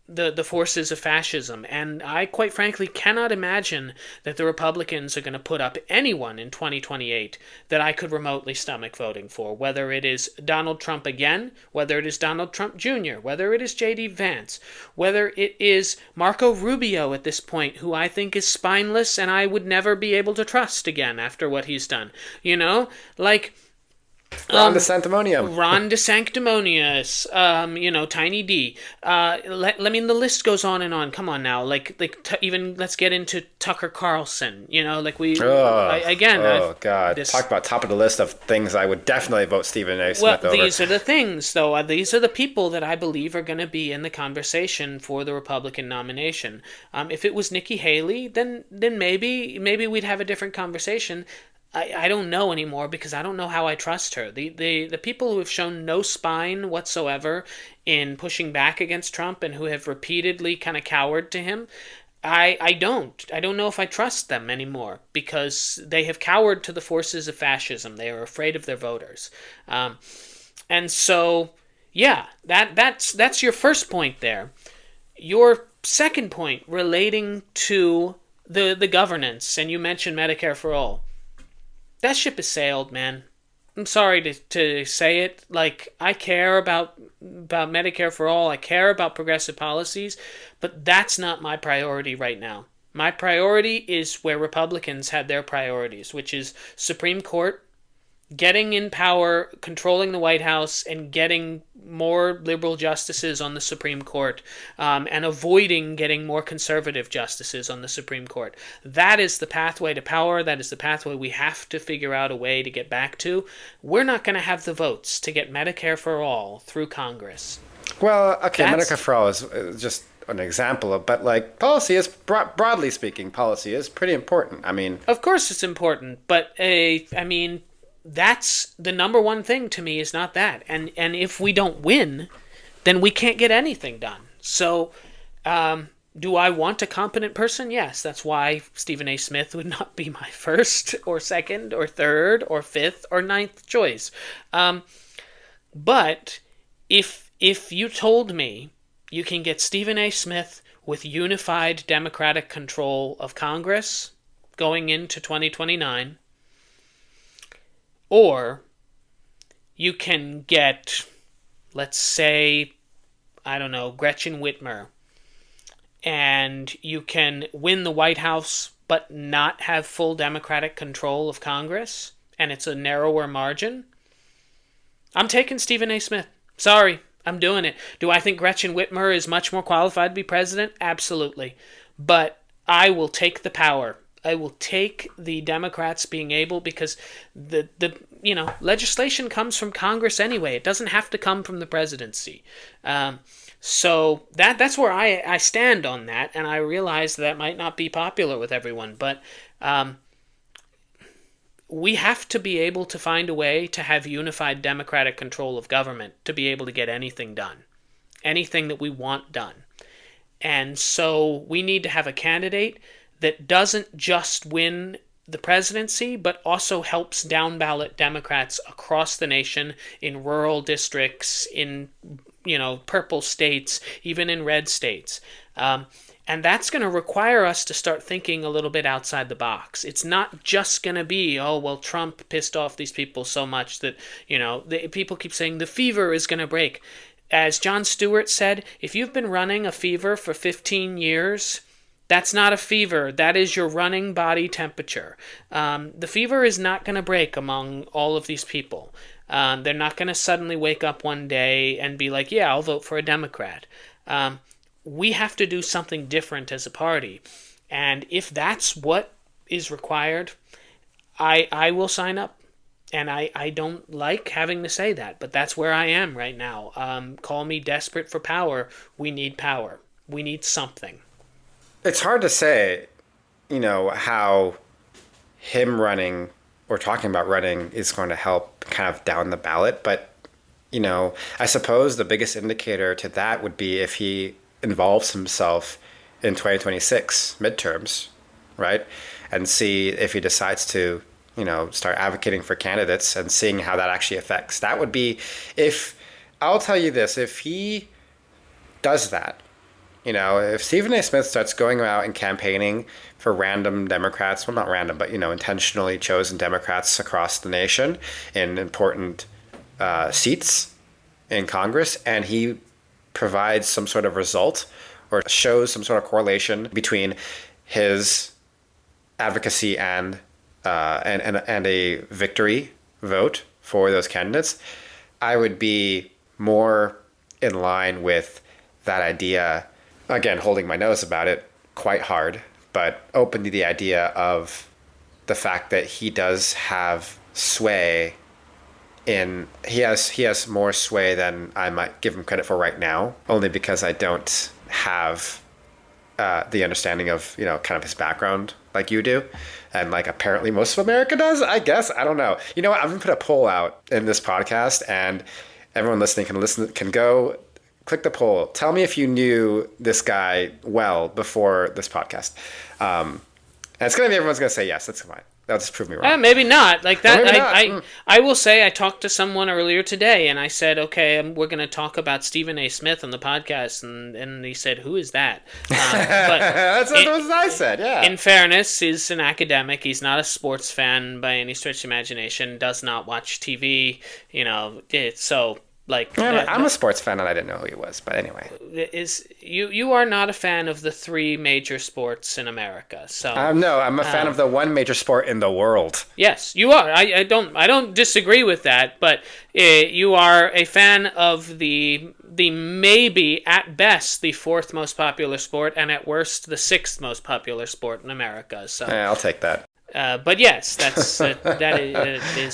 the forces of fascism. And I, quite frankly, cannot imagine that the Republicans are going to put up anyone in 2028 that I could remotely stomach voting for, whether it is Donald Trump again, whether it is Donald Trump Jr., whether it is J.D. Vance, whether it is Marco Rubio at this point, who I think is spineless and I would never be able to trust again after what he's done. Ron DeSanctimonious. Ron DeSanctimonious, Tiny D. The list goes on and on. Come on now. Even let's get into Tucker Carlson. God. Talk about top of the list of things I would definitely vote Stephen A. Smith over. These are the things, though. These are the people that I believe are going to be in the conversation for the Republican nomination. If it was Nikki Haley, then maybe we'd have a different conversation. I don't know anymore because I don't know how I trust her. The people who have shown no spine whatsoever in pushing back against Trump and who have repeatedly kind of cowered to him, I don't know if I trust them anymore because they have cowered to the forces of fascism. They are afraid of their voters. And so, yeah, that's your first point there. Your second point relating to the governance, and you mentioned Medicare for All. That ship has sailed, man. I'm sorry to say it. I care about Medicare for All. I care about progressive policies, but that's not my priority right now. My priority is where Republicans had their priorities, which is Supreme Court, getting in power, controlling the White House, and getting more liberal justices on the Supreme Court, and avoiding getting more conservative justices on the Supreme Court. That is the pathway to power. That is the pathway we have to figure out a way to get back to. We're not going to have the votes to get Medicare for All through Congress. Well, okay, Medicare for All is just an example of, but policy is, broadly speaking, policy is pretty important. Of course it's important, but that's the number one thing to me is not that. And if we don't win, then we can't get anything done. So, do I want a competent person? Yes. That's why Stephen A. Smith would not be my first or second or third or fifth or ninth choice. But if you told me you can get Stephen A. Smith with unified Democratic control of Congress going into 2029, or you can get, let's say, Gretchen Whitmer, and you can win the White House but not have full Democratic control of Congress, and it's a narrower margin, I'm taking Stephen A. Smith. Sorry, I'm doing it. Do I think Gretchen Whitmer is much more qualified to be president? Absolutely. But I will take the power. I will take the Democrats being able, because the legislation comes from Congress anyway. It doesn't have to come from the presidency. So that's where I stand on that, and I realize that might not be popular with everyone, but we have to be able to find a way to have unified Democratic control of government to be able to get anything done, anything that we want done. And so we need to have a candidate that doesn't just win the presidency, but also helps down-ballot Democrats across the nation in rural districts, in purple states, even in red states. And that's going to require us to start thinking a little bit outside the box. It's not just going to be, Trump pissed off these people so much that, people keep saying the fever is going to break. As Jon Stewart said, if you've been running a fever for 15 years... that's not a fever. That is your running body temperature. The fever is not going to break among all of these people. They're not going to suddenly wake up one day and be like, yeah, I'll vote for a Democrat. We have to do something different as a party. And if that's what is required, I will sign up. And I don't like having to say that, but that's where I am right now. Call me desperate for power. We need power. We need something. It's hard to say, how him running or talking about running is going to help kind of down the ballot. But, I suppose the biggest indicator to that would be if he involves himself in 2026 midterms, right? And see if he decides to, start advocating for candidates and seeing how that actually affects. That would be I'll tell you this, if he does that, if Stephen A. Smith starts going out and campaigning for random Democrats, well, not random, but, intentionally chosen Democrats across the nation in important seats in Congress, and he provides some sort of result or shows some sort of correlation between his advocacy and a victory vote for those candidates, I would be more in line with that idea. Again, holding my nose about it quite hard, but open to the idea of the fact that he does have sway he has more sway than I might give him credit for right now, only because I don't have the understanding of, kind of his background like you do. And like apparently most of America does, I guess. I don't know. You know what? I'm going to put a poll out in this podcast, and everyone listening can go click the poll. Tell me if you knew this guy well before this podcast. And it's going to be everyone's going to say yes. That's fine. That'll just prove me wrong. Maybe not. Like that. I will say I talked to someone earlier today, and I said, okay, we're going to talk about Stephen A. Smith on the podcast, and he said, who is that? But that's what I said. Yeah. In fairness, he's an academic. He's not a sports fan by any stretch of imagination. Does not watch TV. So. I'm a sports fan, and I didn't know who he was. But anyway, you are not a fan of the three major sports in America? So no, I'm a fan of the one major sport in the world. Yes, you are. I don't disagree with that. But you are a fan of the maybe at best the fourth most popular sport, and at worst the sixth most popular sport in America. So I'll take that. But yes, that is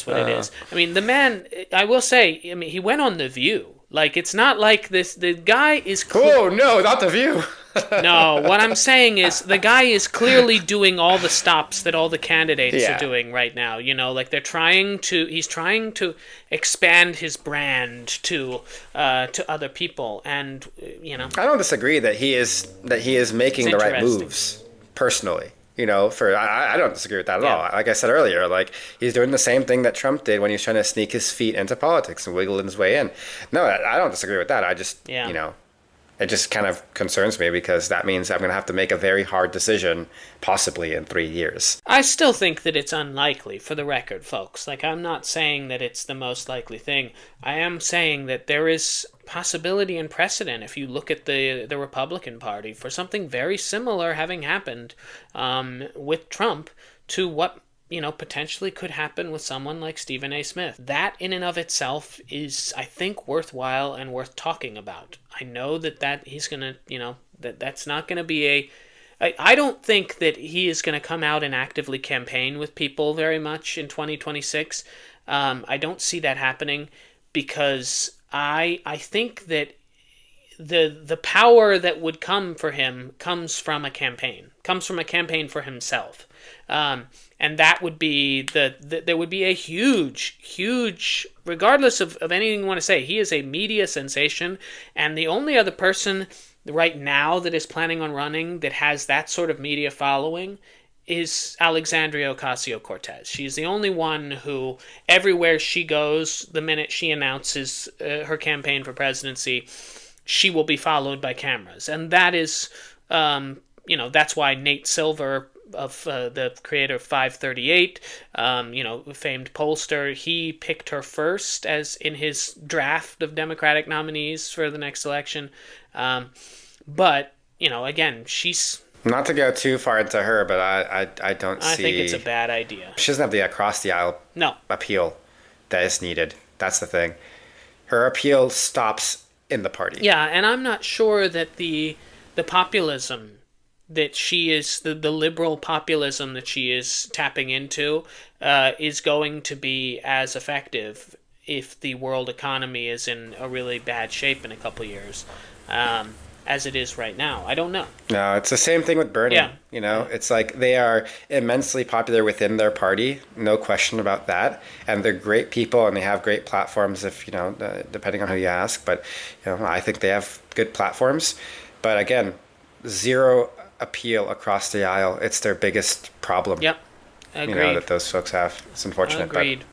what it is. I mean, the man, I will say, he went on The View. Like, it's not like this, the guy is... Oh, no, not The View. No, what I'm saying is the guy is clearly doing all the stops that all the candidates are doing right now. Like he's trying to expand his brand to other people. And, I don't disagree that he is making the right moves, personally. I don't disagree with that at all. Like I said earlier, like he's doing the same thing that Trump did when he was trying to sneak his feet into politics and wiggle his way in. No, I don't disagree with that. I just, it just kind of concerns me because that means I'm going to have to make a very hard decision, possibly in 3 years. I still think that it's unlikely, for the record, folks. Like, I'm not saying that it's the most likely thing. I am saying that there is possibility and precedent, if you look at the Republican Party, for something very similar having happened with Trump to what potentially could happen with someone like Stephen A. Smith. That in and of itself is, I think, worthwhile and worth talking about. I know that he's going to, that's not going to be I don't think that he is going to come out and actively campaign with people very much in 2026. I don't see that happening because I think that the power that would come for him comes from a campaign for himself. And that would be there would be a huge, regardless of anything you want to say, he is a media sensation, and the only other person right now that is planning on running that has that sort of media following is Alexandria Ocasio-Cortez. She's the only one who, everywhere she goes, the minute she announces her campaign for presidency, she will be followed by cameras. And that is, that's why Nate Silver, of the creator of 538, famed pollster, he picked her first as in his draft of Democratic nominees for the next election. But, again, she's... Not to go too far into her, but I don't see... I think it's a bad idea. She doesn't have the across-the-aisle appeal that is needed. That's the thing. Her appeal stops in the party. Yeah, and I'm not sure that the populism that she is the liberal populism that she is tapping into is going to be as effective if the world economy is in a really bad shape in a couple years, as it is right now. I don't know. No, it's the same thing with Bernie. Yeah. It's like they are immensely popular within their party, no question about that. And they're great people and they have great platforms if, depending on who you ask. But, I think they have good platforms. But again, zero appeal across the aisle. It's their biggest problem. Yep. Agreed. That those folks have. It's unfortunate. Agreed.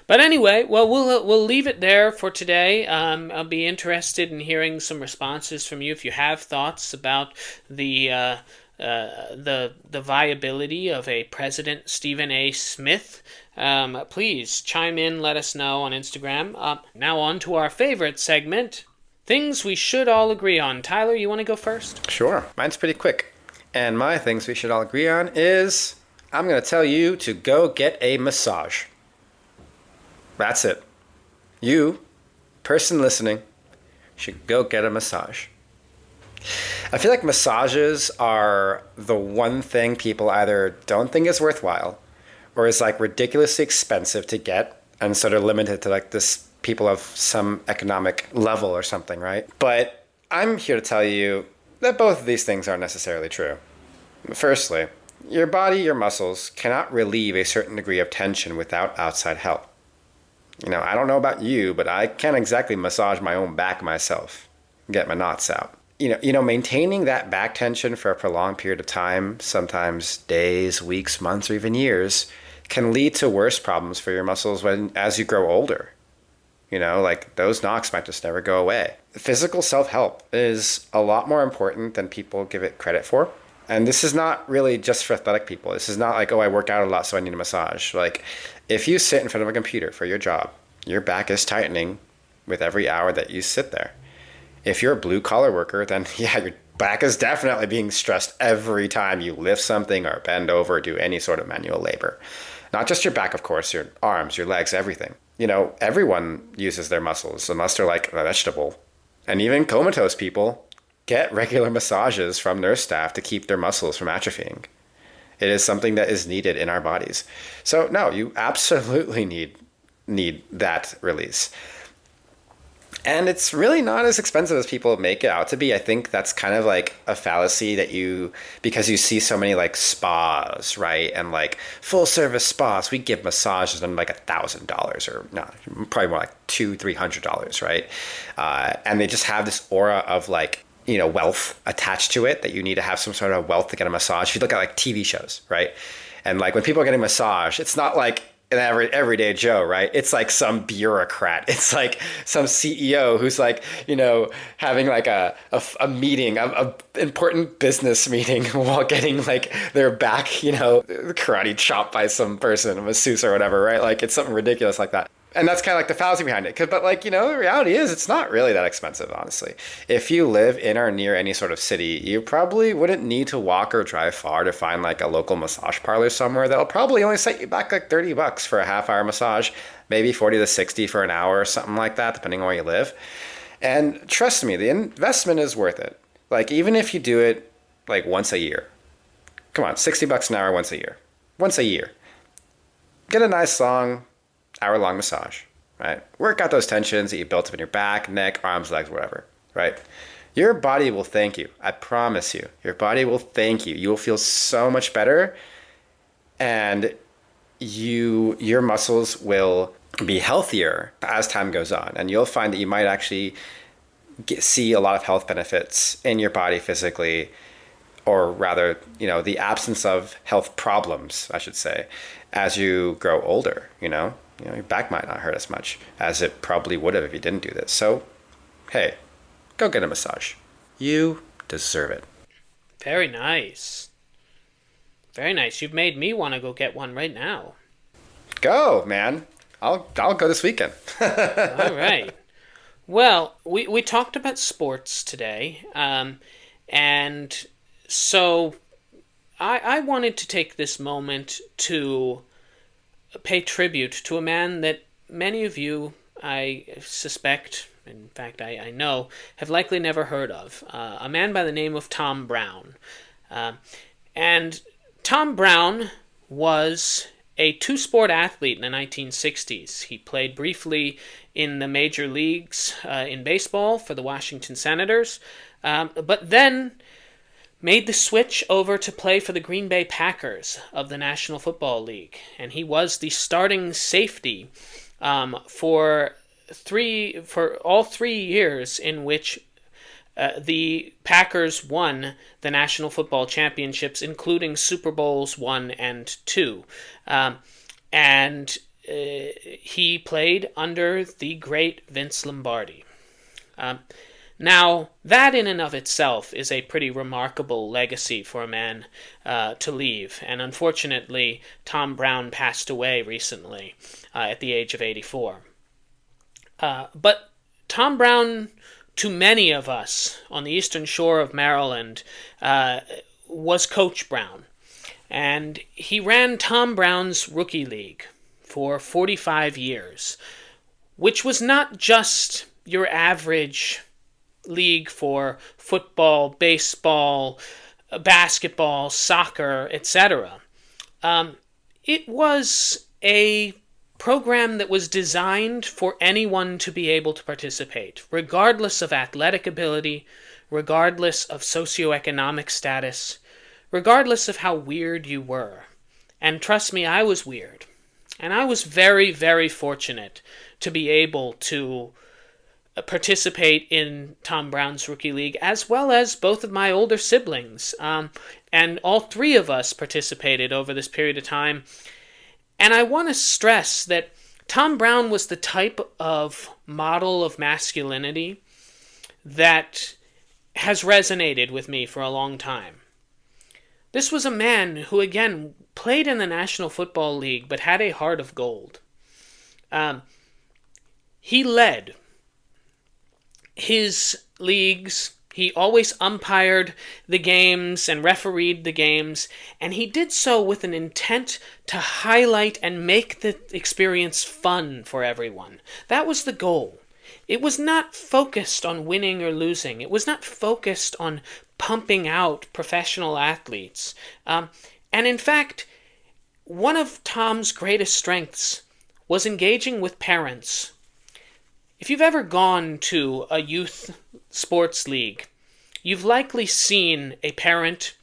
But anyway, well, we'll leave it there for today. I'll be interested in hearing some responses from you if you have thoughts about the viability of a President Stephen A. Smith. Please chime in, let us know on Instagram. Now on to our favorite segment, things we should all agree on. Tyler, you want to go first? Sure. Mine's pretty quick. And my things we should all agree on is I'm going to tell you to go get a massage. That's it. You, person listening, should go get a massage. I feel like massages are the one thing people either don't think is worthwhile or is like ridiculously expensive to get, and so they're limited to like this people of some economic level or something, right? But I'm here to tell you that both of these things aren't necessarily true. Firstly, your body, your muscles cannot relieve a certain degree of tension without outside help. I don't know about you, but I can't exactly massage my own back myself, get my knots out. Maintaining that back tension for a prolonged period of time, sometimes days, weeks, months, or even years, can lead to worse problems for your muscles as you grow older. Like those knocks might just never go away. Physical self-help is a lot more important than people give it credit for. And this is not really just for athletic people. This is not like, I work out a lot, so I need a massage. Like, if you sit in front of a computer for your job, your back is tightening with every hour that you sit there. If you're a blue-collar worker, then yeah, your back is definitely being stressed every time you lift something or bend over or do any sort of manual labor. Not just your back, of course, your arms, your legs, everything. Everyone uses their muscles unless they're like a vegetable. And even comatose people get regular massages from nurse staff to keep their muscles from atrophying. It is something that is needed in our bodies. So no, you absolutely need that release. And it's really not as expensive as people make it out to be. I think that's kind of like a fallacy that because you see so many like spas, right? And like full service spas, we give massages on like $1,000 or no, probably more like $200-$300, right? And they just have this aura of like, wealth attached to it, that you need to have some sort of wealth to get a massage. If you look at like TV shows, right? And like when people are getting a massage, it's not like an everyday Joe, right? It's like some bureaucrat. It's like some CEO who's like, having like a meeting, a important business meeting while getting like their back, karate chopped by some person, a masseuse or whatever, right? Like it's something ridiculous like that. And that's kind of like the fallacy behind it. But like, the reality is it's not really that expensive, honestly. If you live in or near any sort of city, you probably wouldn't need to walk or drive far to find like a local massage parlor somewhere that'll probably only set you back like $30 for a half-hour massage, maybe 40 to 60 for an hour or something like that, depending on where you live. And trust me, the investment is worth it. Like even if you do it like once a year, come on, $60 an hour once a year. Once a year. Get a nice long hour-long massage, right? Work out those tensions that you built up in your back, neck, arms, legs, whatever, right? Your body will thank you. I promise you. Your body will thank you. You will feel so much better, and your muscles will be healthier as time goes on, and you'll find that you might actually see a lot of health benefits in your body physically, or rather, the absence of health problems, I should say, as you grow older, your back might not hurt as much as it probably would have if you didn't do this. So, hey, go get a massage. You deserve it. Very nice. Very nice. You've made me want to go get one right now. Go, man. I'll go this weekend. All right. Well, we talked about sports today, and so I wanted to take this moment to pay tribute to a man that many of you, I suspect, in fact I know, have likely never heard of, a man by the name of Tom Brown. And Tom Brown was a two-sport athlete in the 1960s. He played briefly in the major leagues in baseball for the Washington Senators, but then made the switch over to play for the Green Bay Packers of the National Football League. And he was the starting safety for all 3 years in which the Packers won the National Football Championships, including Super Bowls 1 and 2. And he played under the great Vince Lombardi. Now, that in and of itself is a pretty remarkable legacy for a man to leave. And unfortunately, Tom Brown passed away recently at the age of 84. But Tom Brown, to many of us on the eastern shore of Maryland, was Coach Brown. And he ran Tom Brown's Rookie League for 45 years, which was not just your average league for football, baseball, basketball, soccer, etc. It was a program that was designed for anyone to be able to participate, regardless of athletic ability, regardless of socioeconomic status, regardless of how weird you were. And trust me, I was weird. And I was very, very fortunate to be able to participate in Tom Brown's Rookie League, as well as both of my older siblings. And all 3 of us participated over this period of time. And I want to stress that Tom Brown was the type of model of masculinity that has resonated with me for a long time. This was a man who, again, played in the National Football League, but had a heart of gold. He led his leagues. He always umpired the games and refereed the games, and he did so with an intent to highlight and make the experience fun for everyone. That was the goal. It was not focused on winning or losing. It was not focused on pumping out professional athletes. And in fact, one of Tom's greatest strengths was engaging with parents. If you've ever gone to a youth sports league, you've likely seen a parent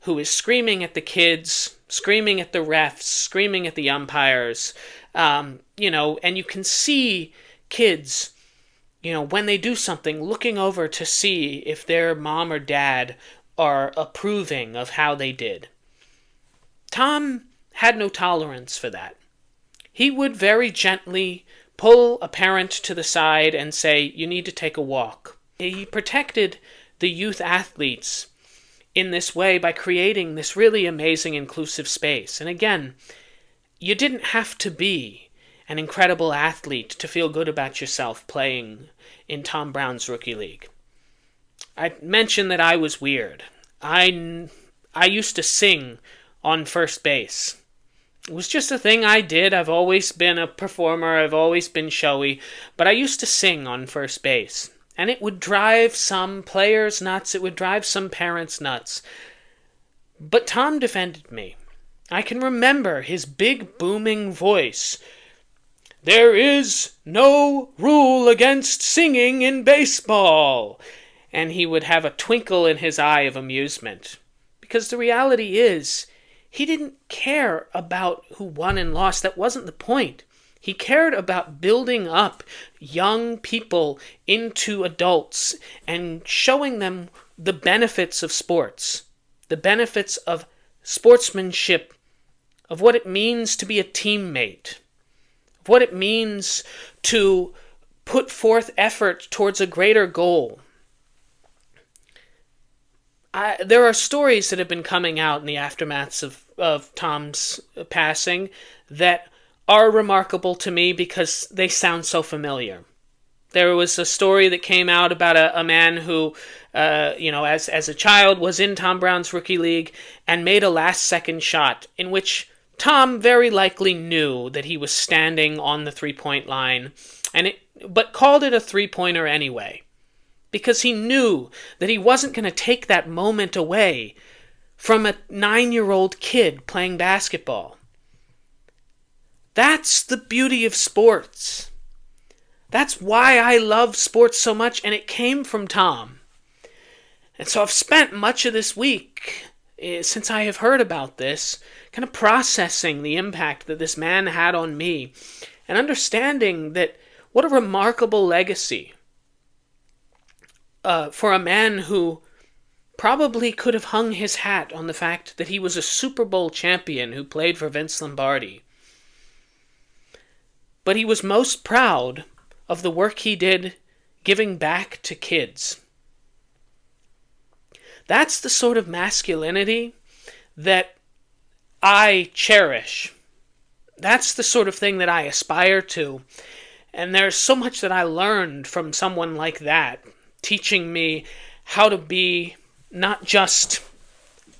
who is screaming at the kids, screaming at the refs, screaming at the umpires, and you can see kids, when they do something, looking over to see if their mom or dad are approving of how they did. Tom had no tolerance for that. He would very gently pull a parent to the side and say, "You need to take a walk." He protected the youth athletes in this way by creating this really amazing inclusive space. And again, you didn't have to be an incredible athlete to feel good about yourself playing in Tom Brown's Rookie League. I mentioned that I was weird. I used to sing on first base. It was just a thing I did. I've always been a performer. I've always been showy. But I used to sing on first base. And it would drive some players nuts. It would drive some parents nuts. But Tom defended me. I can remember his big booming voice. "There is no rule against singing in baseball." And he would have a twinkle in his eye of amusement. Because the reality is, he didn't care about who won and lost. That wasn't the point. He cared about building up young people into adults and showing them the benefits of sports, the benefits of sportsmanship, of what it means to be a teammate, of what it means to put forth effort towards a greater goal. There are stories that have been coming out in the aftermaths of Tom's passing that are remarkable to me because they sound so familiar. There was a story that came out about a man who, as a child was in Tom Brown's Rookie League and made a last-second shot in which Tom very likely knew that he was standing on the three-point line, and but called it a three-pointer anyway, because he knew that he wasn't going to take that moment away from a 9-year-old kid playing basketball. That's the beauty of sports. That's why I love sports so much, and it came from Tom. And so I've spent much of this week, since I have heard about this, kind of processing the impact that this man had on me, and understanding that what a remarkable legacy for a man who probably could have hung his hat on the fact that he was a Super Bowl champion who played for Vince Lombardi. But he was most proud of the work he did giving back to kids. That's the sort of masculinity that I cherish. That's the sort of thing that I aspire to. And there's so much that I learned from someone like that, teaching me how to be not just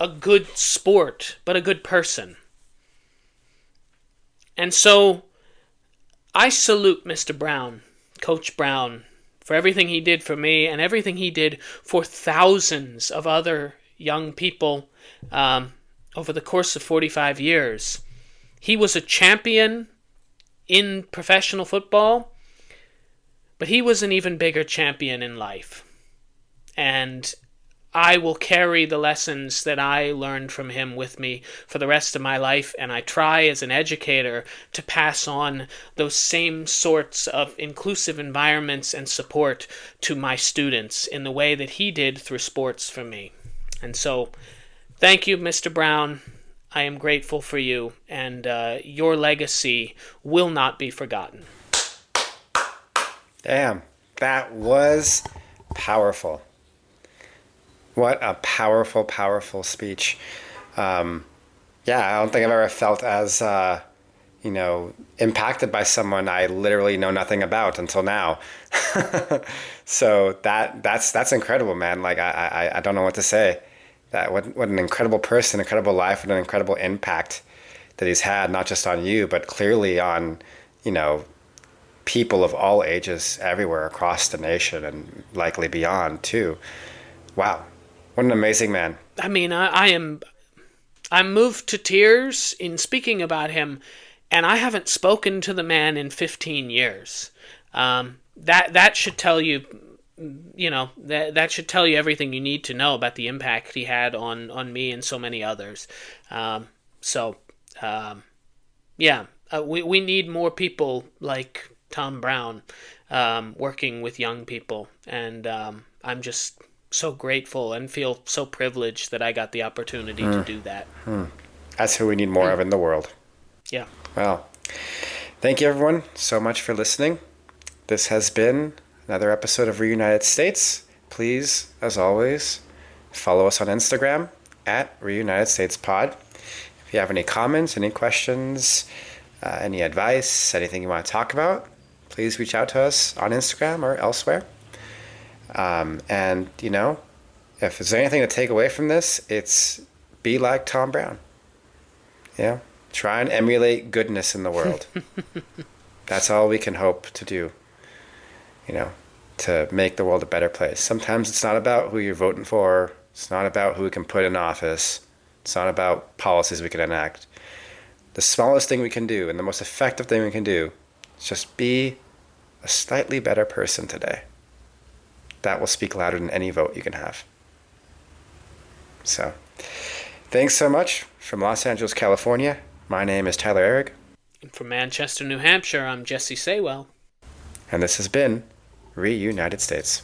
a good sport, but a good person. And so I salute Mr. Brown, Coach Brown, for everything he did for me and everything he did for thousands of other young people over the course of 45 years. He was a champion in professional football, but he was an even bigger champion in life. And I will carry the lessons that I learned from him with me for the rest of my life, and I try as an educator to pass on those same sorts of inclusive environments and support to my students in the way that he did through sports for me. And so, thank you, Mr. Brown. I am grateful for you, and your legacy will not be forgotten. Damn, that was powerful. What a powerful, powerful speech. I don't think I've ever felt as, impacted by someone I literally know nothing about until now. So that's incredible, man. Like, I don't know what to say. What an incredible person, incredible life, and an incredible impact that he's had, not just on you, but clearly on, people of all ages everywhere across the nation and likely beyond too. Wow. What an amazing man. I mean, I'm moved to tears in speaking about him, and I haven't spoken to the man in 15 years. That should tell you, that should tell you everything you need to know about the impact he had on me and so many others. We need more people like Tom Brown working with young people, and I'm just so grateful and feel so privileged that I got the opportunity to do that. That's who we need more of in the world. Yeah. Well, thank you everyone so much for listening. This has been another episode of Reunited States. Please, as always, follow us on Instagram at Reunited States Pod. If you have any comments, any questions, any advice, anything you want to talk about, please reach out to us on Instagram or elsewhere. If there's anything to take away from this, it's be like Tom Brown. Yeah. Try and emulate goodness in the world. That's all we can hope to do, to make the world a better place. Sometimes it's not about who you're voting for. It's not about who we can put in office. It's not about policies we can enact. The smallest thing we can do and the most effective thing we can do is just be a slightly better person today. That will speak louder than any vote you can have. So, thanks so much from Los Angeles, California. My name is Tyler Ehrig. And from Manchester, New Hampshire, I'm Jesse Saywell. And this has been Reunited States.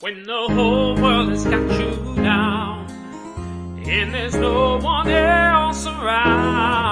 When the whole world has got you down, and there's no one else around,